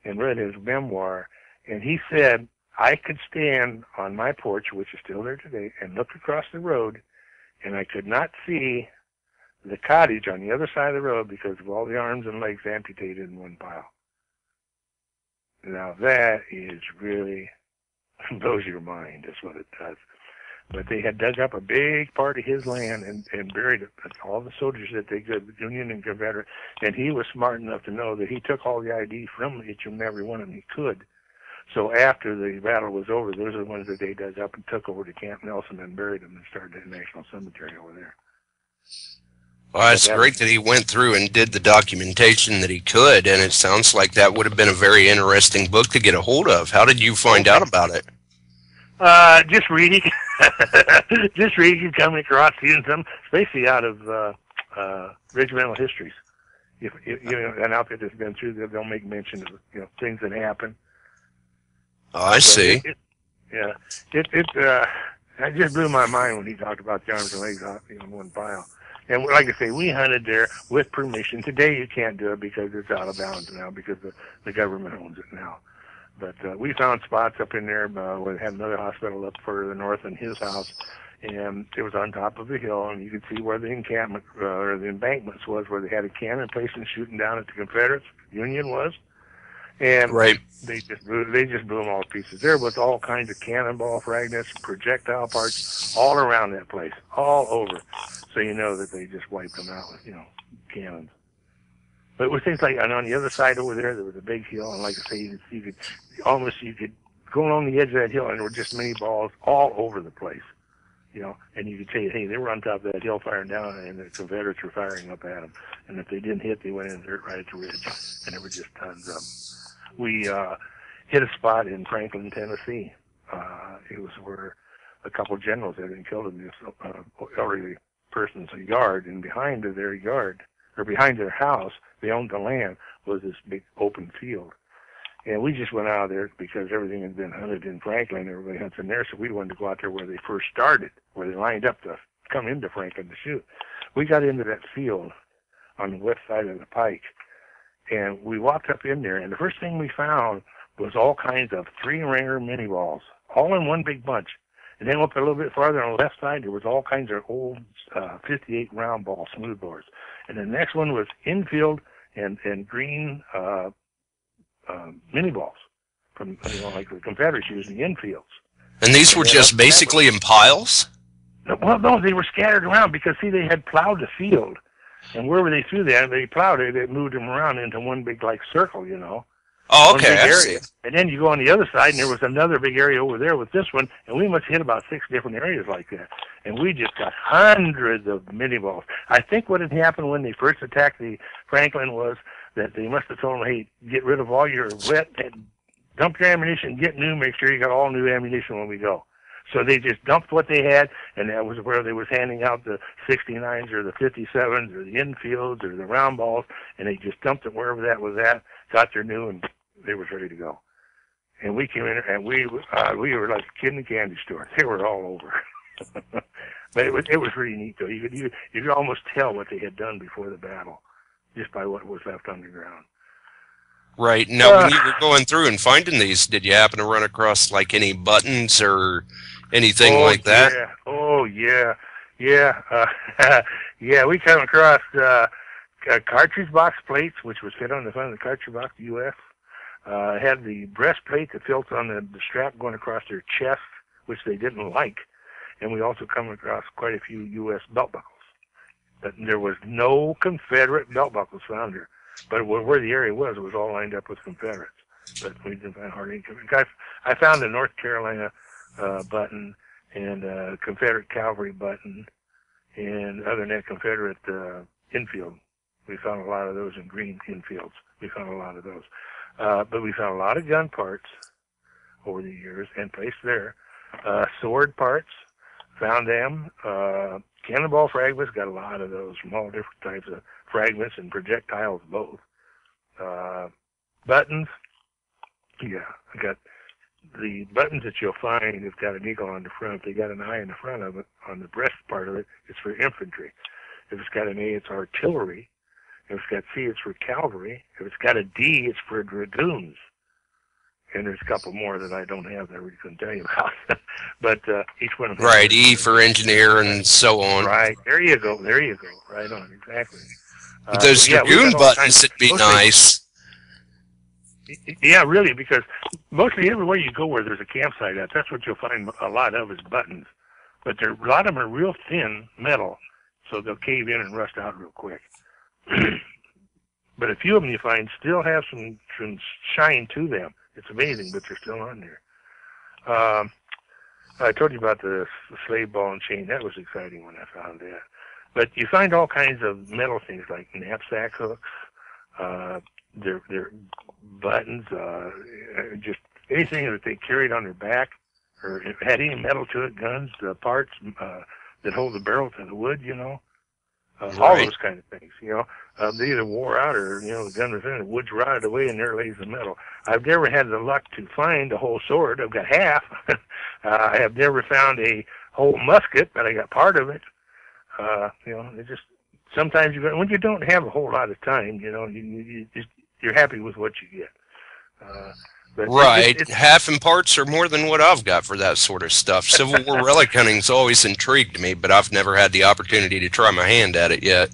and read his memoir. And he said, I could stand on my porch, which is still there today, and look across the road, and I could not see the cottage on the other side of the road because of all the arms and legs amputated in one pile. Now that is really blows your mind. That's what it does. But they had dug up a big part of his land and buried it, all the soldiers that they could, Union and Confederate. And he was smart enough to know that he took all the ID from each and every one of them he could. So after the battle was over, those are the ones that they dug up and took over to Camp Nelson and buried them and started the National Cemetery over there. Well, it's great that he went through and did the documentation that he could, and it sounds like that would have been a very interesting book to get a hold of. How did you find out about it? Just reading. Just reading, coming across, seeing some, especially out of regimental histories. If you know an outfit that's been through, they'll make mention of things that happen. Oh, I see. It just blew my mind when he talked about the arms and legs in one pile. And like I say, we hunted there with permission. Today you can't do it because it's out of bounds now because the government owns it now. But we found spots up in there where they had another hospital up further north than his house, and it was on top of a hill, and you could see where the encampment or the embankments was, where they had a cannon placing shooting down at the Confederates. Union was, and they just blew them all to pieces. There was all kinds of cannonball fragments, projectile parts all around that place, all over. So you know that they just wiped them out with cannons. But it was things like, and on the other side over there was a big hill, and like I say, you could go along the edge of that hill, and there were just many balls all over the place, and you could say, hey, they were on top of that hill firing down, and the Confederates were firing up at them, and if they didn't hit, they went in right at the ridge, and there were just tons of them. We hit a spot in Franklin, Tennessee. It was where a couple of generals had been killed in this elderly person's yard, and behind their yard, or behind their house, they owned the land, was this big open field. And we just went out there because everything had been hunted in Franklin. Everybody hunts in there, so we wanted to go out there where they first started, where they lined up to come into Franklin to shoot. We got into that field on the west side of the pike, and we walked up in there, and the first thing we found was all kinds of three-ringer mini balls, all in one big bunch. And then up a little bit farther on the left side, there was all kinds of old 58 round ball smoothbores. And the next one was infield and green mini balls from like the Confederates using infields. And these were just basically in piles? Well, no, they were scattered around because, see, they had plowed the field. And wherever they threw that, they plowed it, it moved them around into one big, circle, Oh, okay, I see. And then you go on the other side, and there was another big area over there with this one, and we must hit about 6 different areas like that. And we just got hundreds of mini balls. I think what had happened when they first attacked the Franklin was that they must have told them, hey, get rid of all your wet, and dump your ammunition, get new, make sure you got all new ammunition when we go. So they just dumped what they had, and that was where they was handing out the 69s or the 57s or the infields or the round balls, and they just dumped it wherever that was at, got their new, and they was ready to go. And we came in, and we were like a kid in a candy store. They were all over. But it was really neat, though. You could almost tell what they had done before the battle, just by what was left on the ground. Right. Now, when you were going through and finding these, did you happen to run across any buttons or anything like that? Yeah. Oh, yeah. Yeah. Yeah, we came across cartridge box plates, which was fit on the front of the cartridge box, U.S. Had the breastplate that felt on the strap going across their chest, which they didn't like. And we also come across quite a few U.S. belt buckles. But there was no Confederate belt buckles found here. But where the area was, it was all lined up with Confederates. But we didn't find hardly any. I found a North Carolina button and a Confederate cavalry button, and other than that, Confederate infield. We found a lot of those in green infields. We found a lot of those. But we found a lot of gun parts over the years and placed there. Sword parts, found them. Cannonball fragments, got a lot of those from all different types of fragments and projectiles both. Buttons, yeah, I got the buttons that you'll find have got an eagle on the front. They got an eye in the front of it. On the breast part of it, it's for infantry. If it's got an A, it's artillery. If it's got C, it's for cavalry. If it's got a D, it's for dragoons. And there's a couple more that I don't have that I really couldn't tell you about. But each one of them. Right, E for engineer and so on. Right, there you go. Right on, exactly. But those dragoon buttons would be nice. Yeah, really, because mostly everywhere you go where there's a campsite at, that's what you'll find a lot of is buttons. But a lot of them are real thin metal, so they'll cave in and rust out real quick. But a few of them you find still have some shine to them. It's amazing, but they're still on there. I told you about the slave ball and chain. That was exciting when I found that. But you find all kinds of metal things like knapsack hooks, their buttons, just anything that they carried on their back or had any metal to it, guns, parts that hold the barrel to the wood, all those kind of things, they either wore out or, the gun was in, the wood's rotted away and there lays the metal. I've never had the luck to find a whole sword. I've got half. I have never found a whole musket, but I got part of it. It just, sometimes when you don't have a whole lot of time, you're happy with what you get. But right. Half and parts are more than what I've got for that sort of stuff. Civil War relic hunting's always intrigued me, but I've never had the opportunity to try my hand at it yet.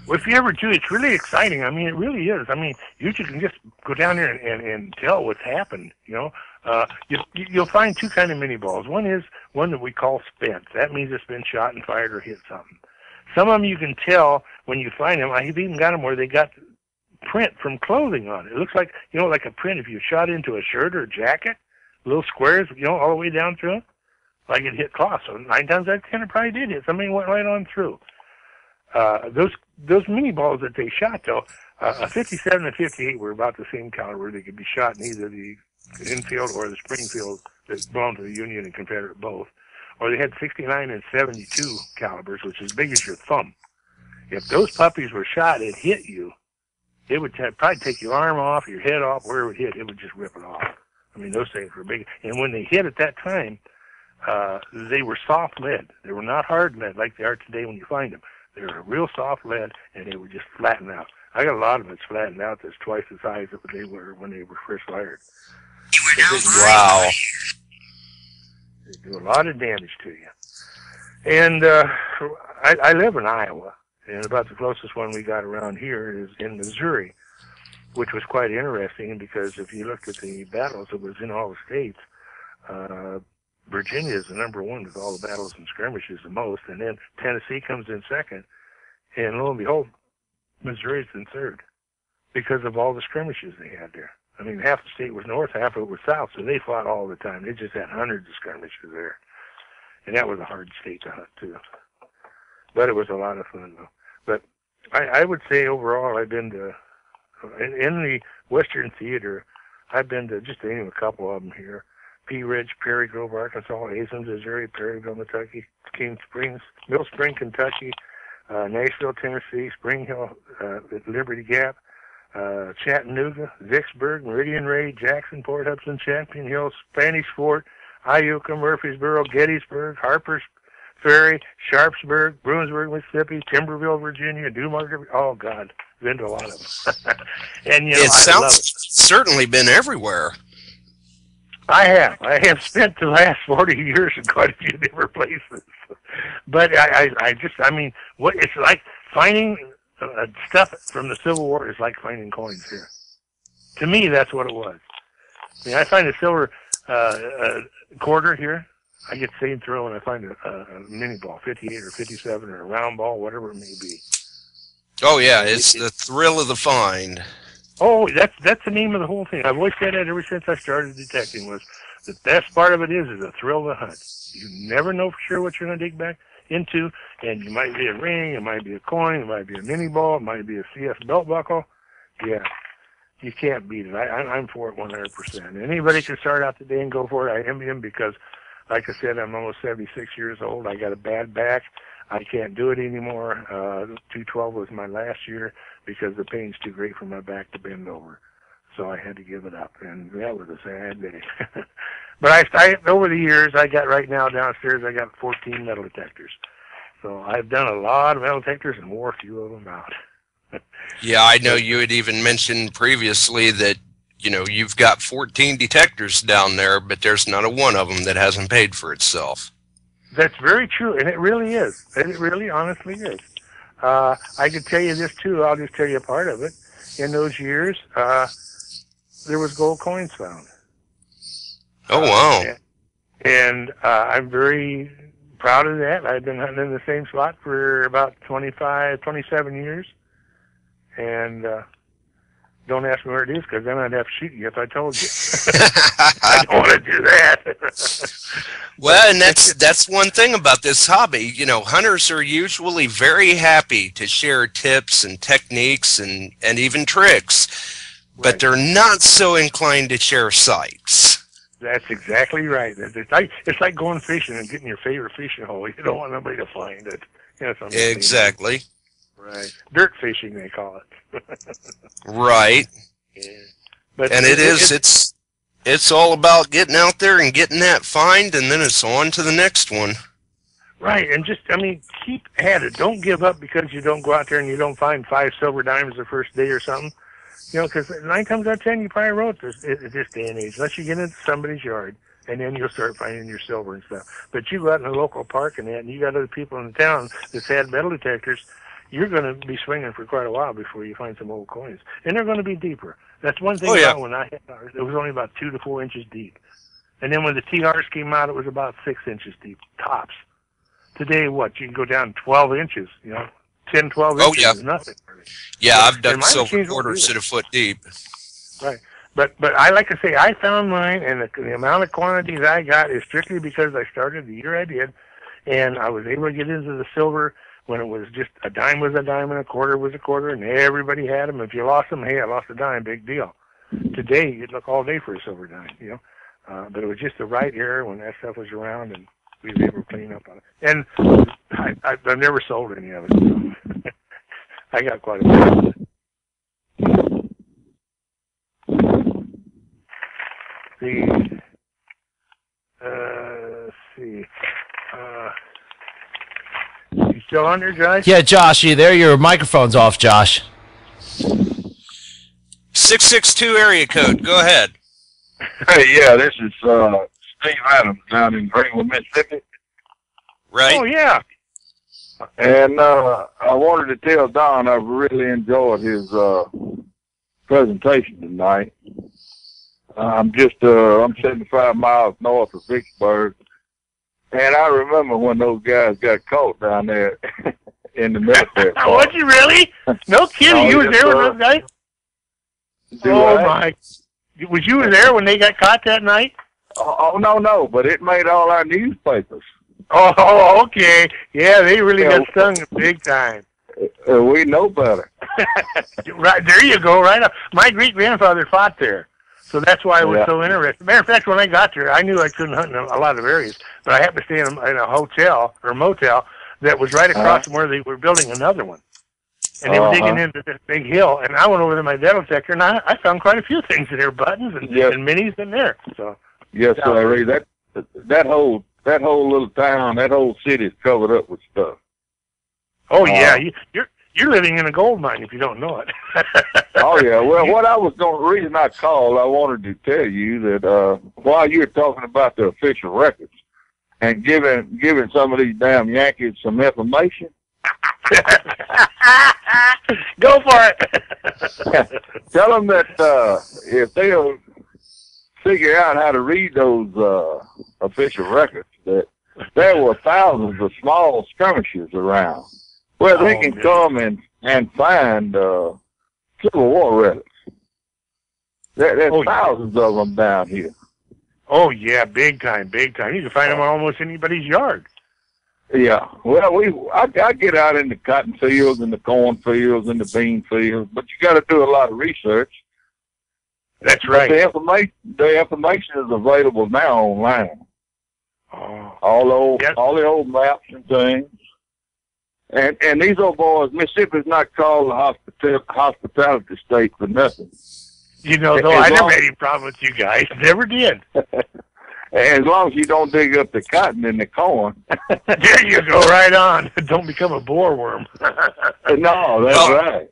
Well, if you ever do, it's really exciting. I mean, it really is. I mean, you can just go down there and tell what's happened, You'll find two kind of mini balls. One is one that we call spent. That means it's been shot and fired or hit something. Some of them you can tell when you find them. I've even got them where they got print from clothing on it. It looks like, like a print if you shot into a shirt or a jacket, little squares, all the way down through it, like it hit cloth. So 9 times out of 10 it probably did hit. Something went right on through. Those mini balls that they shot, though, a 57 and 58 were about the same caliber. They could be shot in either the Enfield or the Springfield that belonged to the Union and Confederate both. Or they had 69 and 72 calibers, which is as big as your thumb. If those puppies were shot and hit you, it would probably take your arm off, your head off, where it would hit, it would just rip it off. I mean, those things were big. And when they hit at that time, they were soft lead. They were not hard lead like they are today when you find them. They were a real soft lead, and they would just flatten out. I got a lot of them that's flattened out that's twice the size of what they were when they were first fired. Wow. They do a lot of damage to you. And I live in Iowa, and about the closest one we got around here is in Missouri, which was quite interesting because if you looked at the battles that was in all the states, Virginia is the number one with all the battles and skirmishes the most, and then Tennessee comes in second, and lo and behold, Missouri's in third because of all the skirmishes they had there. I mean, half the state was north, half of it was south, so they fought all the time. They just had hundreds of skirmishes there, and that was a hard state to hunt, too. But it was a lot of fun, though. But I would say overall I've been to, in the Western Theater, I've been to just to name a couple of them here. Pea Ridge, Prairie Grove, Arkansas, Athens, Missouri, Perryville, Kentucky, King Springs, Mill Spring, Kentucky, Nashville, Tennessee, Spring Hill, Liberty Gap, Chattanooga, Vicksburg, Meridian Raid, Jackson, Port Hudson, Champion Hill, Spanish Fort, Iuka, Murfreesboro, Gettysburg, Harper's Ferry, Sharpsburg, Bruinsburg, Mississippi, Timberville, Virginia, Newmarket. Oh, God, been to a lot of them. And, it sounds certainly been everywhere. I have spent the last 40 years in quite a few different places. But I mean, what it's like finding stuff from the Civil War is like finding coins here. To me, that's what it was. I mean, I find a silver quarter here. I get the same thrill when I find a mini ball, 58 or 57 or a round ball, whatever it may be. Oh, yeah, it's the thrill of the find. Oh, that's the name of the whole thing. I've always said that ever since I started detecting was the best part of it is the thrill of the hunt. You never know for sure what you're going to dig back into, and it might be a ring, it might be a coin, it might be a mini ball, it might be a CS belt buckle. Yeah, you can't beat it. I'm for it 100%. Anybody can start out today and go for it. I envy them because, like I said, I'm almost 76 years old. I got a bad back. I can't do it anymore. 212 was my last year because the pain's too great for my back to bend over. So I had to give it up, and that was a sad day. But I over the years, I got right now downstairs, I got 14 metal detectors. So I've done a lot of metal detectors and wore a few of them out. Yeah, I know you had even mentioned previously that, you've got 14 detectors down there, but there's not a one of them that hasn't paid for itself. That's very true, and it really is. It really honestly is. I could tell you this, too. I'll just tell you a part of it. In those years, there was gold coins found. Oh, wow. And I'm very proud of that. I've been hunting in the same spot for about 27 years. And Don't ask me where it is, because then I'd have to shoot you if I told you. I don't want to do that. Well, and that's one thing about this hobby. You know, hunters are usually very happy to share tips and techniques and even tricks, but Right. they're not so inclined to share sights. That's exactly right. It's like going fishing and getting your favorite fishing hole. You don't want nobody to find it. You know, something like that. Exactly. Right. Dirt fishing, they call it. Right. Yeah. But And it's all about getting out there and getting that find, and then it's on to the next one. right. And just, I mean, keep at it. Don't give up because you don't go out there and you don't find 5 silver dimes the first day or something. You know, because 9 times out of 10, you probably wrote this at this day and age, unless you get into somebody's yard, and then you'll start finding your silver and stuff. But you go out in a local park and that, and you got other people in the town that's had metal detectors, you're going to be swinging for quite a while before you find some old coins. And they're going to be deeper. That's one thing about when I had ours. It was only about 2 to 4 inches deep. And then when the TRs came out, it was about 6 inches deep, tops. Today, what? You can go down 12 inches, you know, 10, 12 inches is nothing. Yeah, I've done And my silver machines won't do quarters that. at a foot deep. Right. But I like to say I found mine, and the amount of quantities I got is strictly because I started the year I did, and I was able to get into the silver when it was just a dime was a dime and a quarter was a quarter, and everybody had them. If you lost them, hey, I lost a dime, big deal. Today, you'd look all day for a silver dime, you know. But it was just the right era when that stuff was around, and we were able to clean up on it. And I've never sold any of it. So I got quite a bit of it. Let's see. You still on there, Josh? Yeah, Josh, you there? Your microphone's off, Josh. 662 area code. Go ahead. Hey, yeah, this is Steve Adams down in Greenwood, Mississippi. Right? Oh, yeah. And I wanted to tell Don I've really enjoyed his presentation tonight. I'm 75 miles north of Vicksburg, and I remember when those guys got caught down there in the military. Was you really? No kidding. Oh, You was yes, there sir. with those guys? Do Oh, I? my. Was you there when they got caught that night? Oh, no, but it made all our newspapers. Oh, okay. Yeah, they really got stung big time. We know better. Right, there you go, right up. My great-grandfather fought there. So that's why I was so interested. Matter of fact, when I got there, I knew I couldn't hunt in a lot of areas, but I happened to stay in a hotel or motel that was right across from where they were building another one. And they were digging into this big hill, and I went over to my metal detector, and I found quite a few things in there, buttons and minis in there. So yes, sir. That whole little town, that whole city is covered up with stuff. Oh yeah, you're living in a gold mine if you don't know it. Oh yeah. Well, the reason I called, I wanted to tell you that while you were talking about the official records and giving some of these damn Yankees some information. Go for it. Tell them that if they'll figure out how to read those official records, that there were thousands of small skirmishes around where they can come and find Civil War relics. There's thousands of them down here. Oh yeah, big time, big time. You can find them on almost anybody's yard. Yeah, well, I get out in the cotton fields and the corn fields and the bean fields, but you got to do a lot of research. That's right. But the information is available now online. Oh. All the old maps and things. And these old boys, Mississippi's not called the hospitality state for nothing. You know, though, I never had any problem with you guys. Never did. As long as you don't dig up the cotton and the corn. There you go, right on. Don't become a boar worm. No, that's right.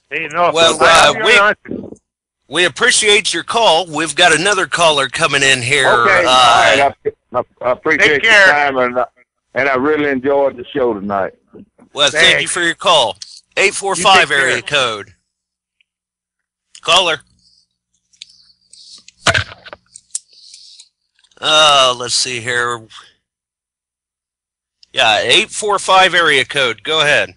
Hey, no, well, we appreciate your call. We've got another caller coming in here. Okay, all right. I appreciate your time, and I really enjoyed the show tonight. Well, thank you for your call. 845 area code. Caller. Let's see here. Yeah, 845 area code. Go ahead.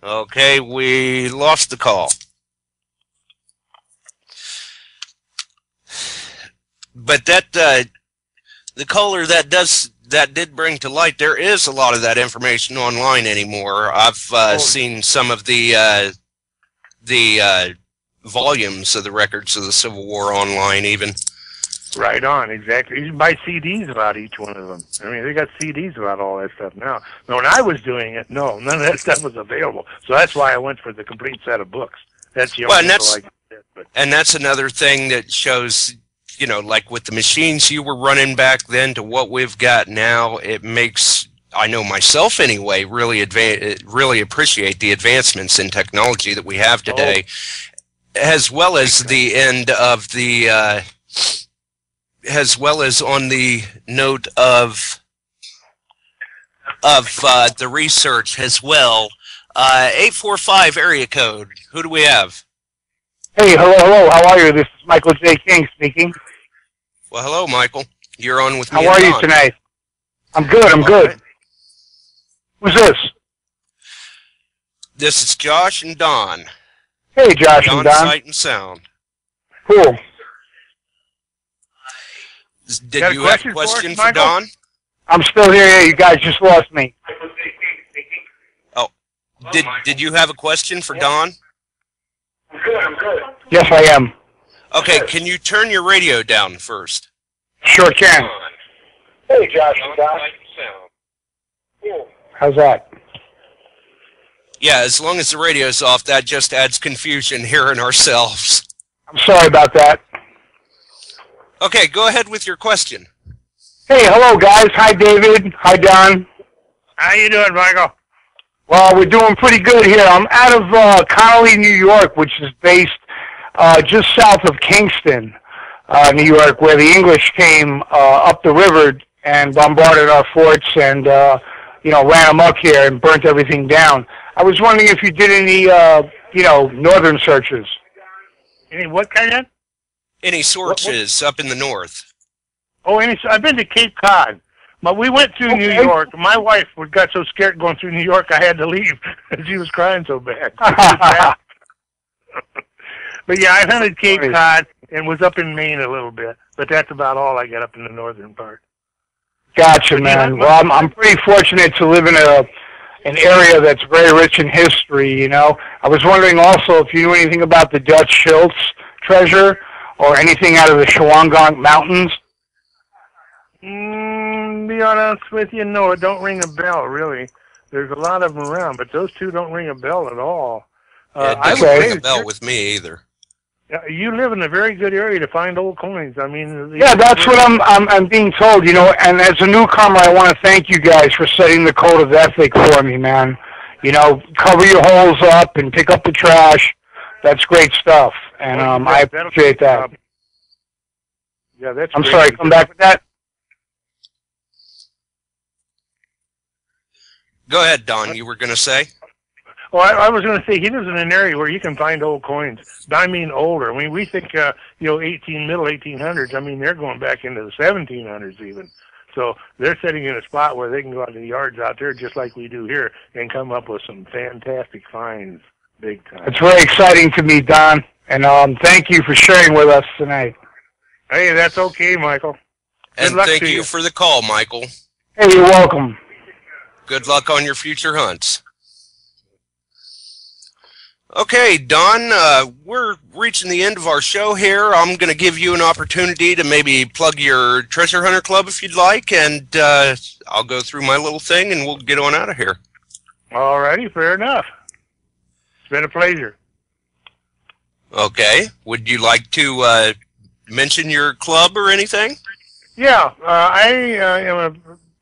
Okay, we lost the call. But that the caller that did bring to light, there is a lot of that information online anymore. I've seen some of the volumes of the records of the Civil War online even. Right on, exactly. You can buy CDs about each one of them. I mean, they got CDs about all that stuff now. Now, when I was doing it, no, none of that stuff was available. So that's why I went for the complete set of books. That's the only thing I did. And that's another thing that shows, you know, like with the machines you were running back then to what we've got now, it makes, I know myself anyway, really appreciate the advancements in technology that we have today, as well as the end of the... as well as on the note of the research as well. 845 area code. Who do we have? Hey, hello. How are you? This is Michael J. King speaking. Well, hello, Michael. You're on with me. How are you tonight? I'm good. I'm good. Right. Who's this? This is Josh and Don. Hey, Josh and Don. Sight and Sound. Cool. Did you have a question for Don? I'm still here. Yeah, you guys just lost me. Oh, did you have a question for Don? I'm good. Yes, I am. Okay, can you turn your radio down first? Sure can. Hey, Josh and Don. How's that? Yeah, as long as the radio's off, that just adds confusion hearing ourselves. I'm sorry about that. Okay, go ahead with your question. Hey, hello, guys. Hi, David. Hi, Don. How you doing, Michael? Well, we're doing pretty good here. I'm out of Connolly, New York, which is based just south of Kingston, New York, where the English came up the river and bombarded our forts and, ran amok here and burnt everything down. I was wondering if you did any, northern searches. Any what kind of? Any searches up in the north? Oh, I've been to Cape Cod. But we went through New York. My wife got so scared going through New York, I had to leave. She was crying so bad. But yeah, I hunted Cape Cod and was up in Maine a little bit. But that's about all I got up in the northern part. Gotcha, man. Well, I'm pretty fortunate to live in an area that's very rich in history, you know. I was wondering also if you knew anything about the Dutch Schultz treasure or anything out of the Shawangunk Mountains. Be honest with you, no, it don't ring a bell, really. There's a lot of them around, but those two don't ring a bell at all. It doesn't ring a bell with me either. You live in a very good area to find old coins. I mean, yeah, that's what I'm being told, you know. And as a newcomer, I want to thank you guys for setting the code of ethic for me, man. You know, cover your holes up and pick up the trash. That's great stuff, and I appreciate that. Yeah, that's. I'm sorry. Come back with that. Go ahead, Don. You were going to say? Well, I was going to say he lives in an area where you can find old coins. I mean, older. I mean, we think middle 1800s. I mean, they're going back into the 1700s even. So they're sitting in a spot where they can go out to the yards out there, just like we do here, and come up with some fantastic finds, big time. It's very exciting to me, Don, and thank you for sharing with us tonight. Hey, that's okay, Michael. And thank you for the call, Michael. Hey, you're welcome. Good luck on your future hunts. Okay, Don, we're reaching the end of our show here. I'm going to give you an opportunity to maybe plug your Treasure Hunter Club if you'd like, and I'll go through my little thing and we'll get on out of here. All righty, fair enough. It's been a pleasure. Okay. Would you like to mention your club or anything? Yeah, I am a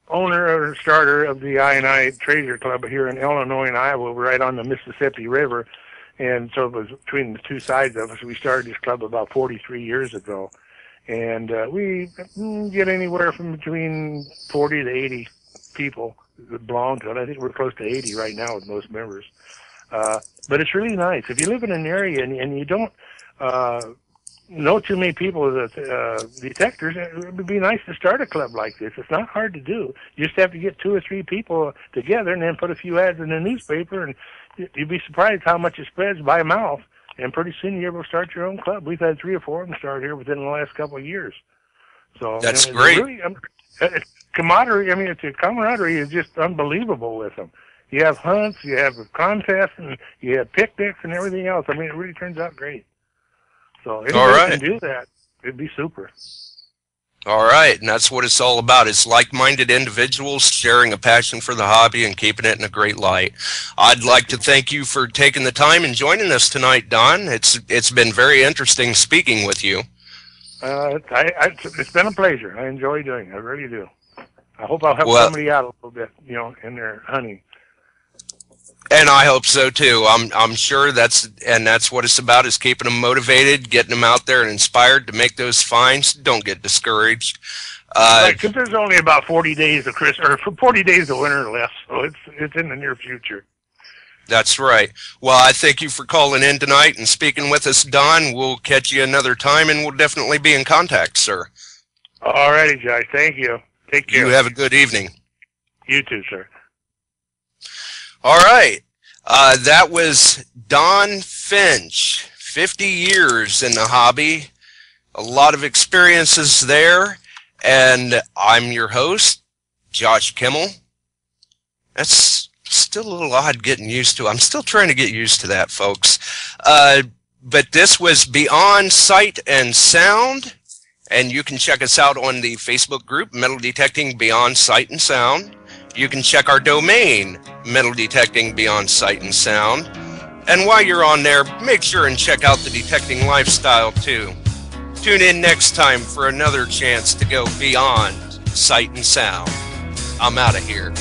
owner or starter of the I&I Treasure Club here in Illinois and Iowa, right on the Mississippi River. And so it was between the two sides of us. We started this club about 43 years ago. And we get anywhere from between 40 to 80 people that belong to it. I think we're close to 80 right now with most members. But it's really nice. If you live in an area and you don't know too many people that detectors. It would be nice to start a club like this. It's not hard to do. You just have to get 2 or 3 people together and then put a few ads in the newspaper, and you'd be surprised how much it spreads by mouth. And pretty soon you're able to start your own club. We've had 3 or 4 of them start here within the last couple of years. So that's great. Really, camaraderie. I mean, the camaraderie is just unbelievable with them. You have hunts, you have contests, and you have picnics and everything else. I mean, it really turns out great. So anybody can do that. It'd be super. All right, and that's what it's all about. It's like-minded individuals sharing a passion for the hobby and keeping it in a great light. I'd like to thank you for taking the time and joining us tonight, Don. It's been very interesting speaking with you. It's been a pleasure. I enjoy doing it. I really do. I hope I'll help somebody out a little bit, in their hunting. And I hope so too. I'm sure that's what it's about, is keeping them motivated, getting them out there and inspired to make those finds. Don't get discouraged. Because there's only about 40 days of Christmas, or 40 days of winter left, so it's in the near future. That's right. Well, I thank you for calling in tonight and speaking with us, Don. We'll catch you another time, and we'll definitely be in contact, sir. All righty, Josh. Thank you. Take care. You have a good evening. You too, sir. All right. That was Don Finch, 50 years in the hobby, a lot of experiences there, and I'm your host, Josh Kimmel. That's still a little odd getting used to. I'm still trying to get used to that, folks. But this was Beyond Sight and Sound, and you can check us out on the Facebook group, Metal Detecting Beyond Sight and Sound. You can check our domain, Metal Detecting Beyond Sight and Sound. And while you're on there, make sure and check out the detecting lifestyle too. Tune in next time for another chance to go beyond sight and sound. I'm out of here.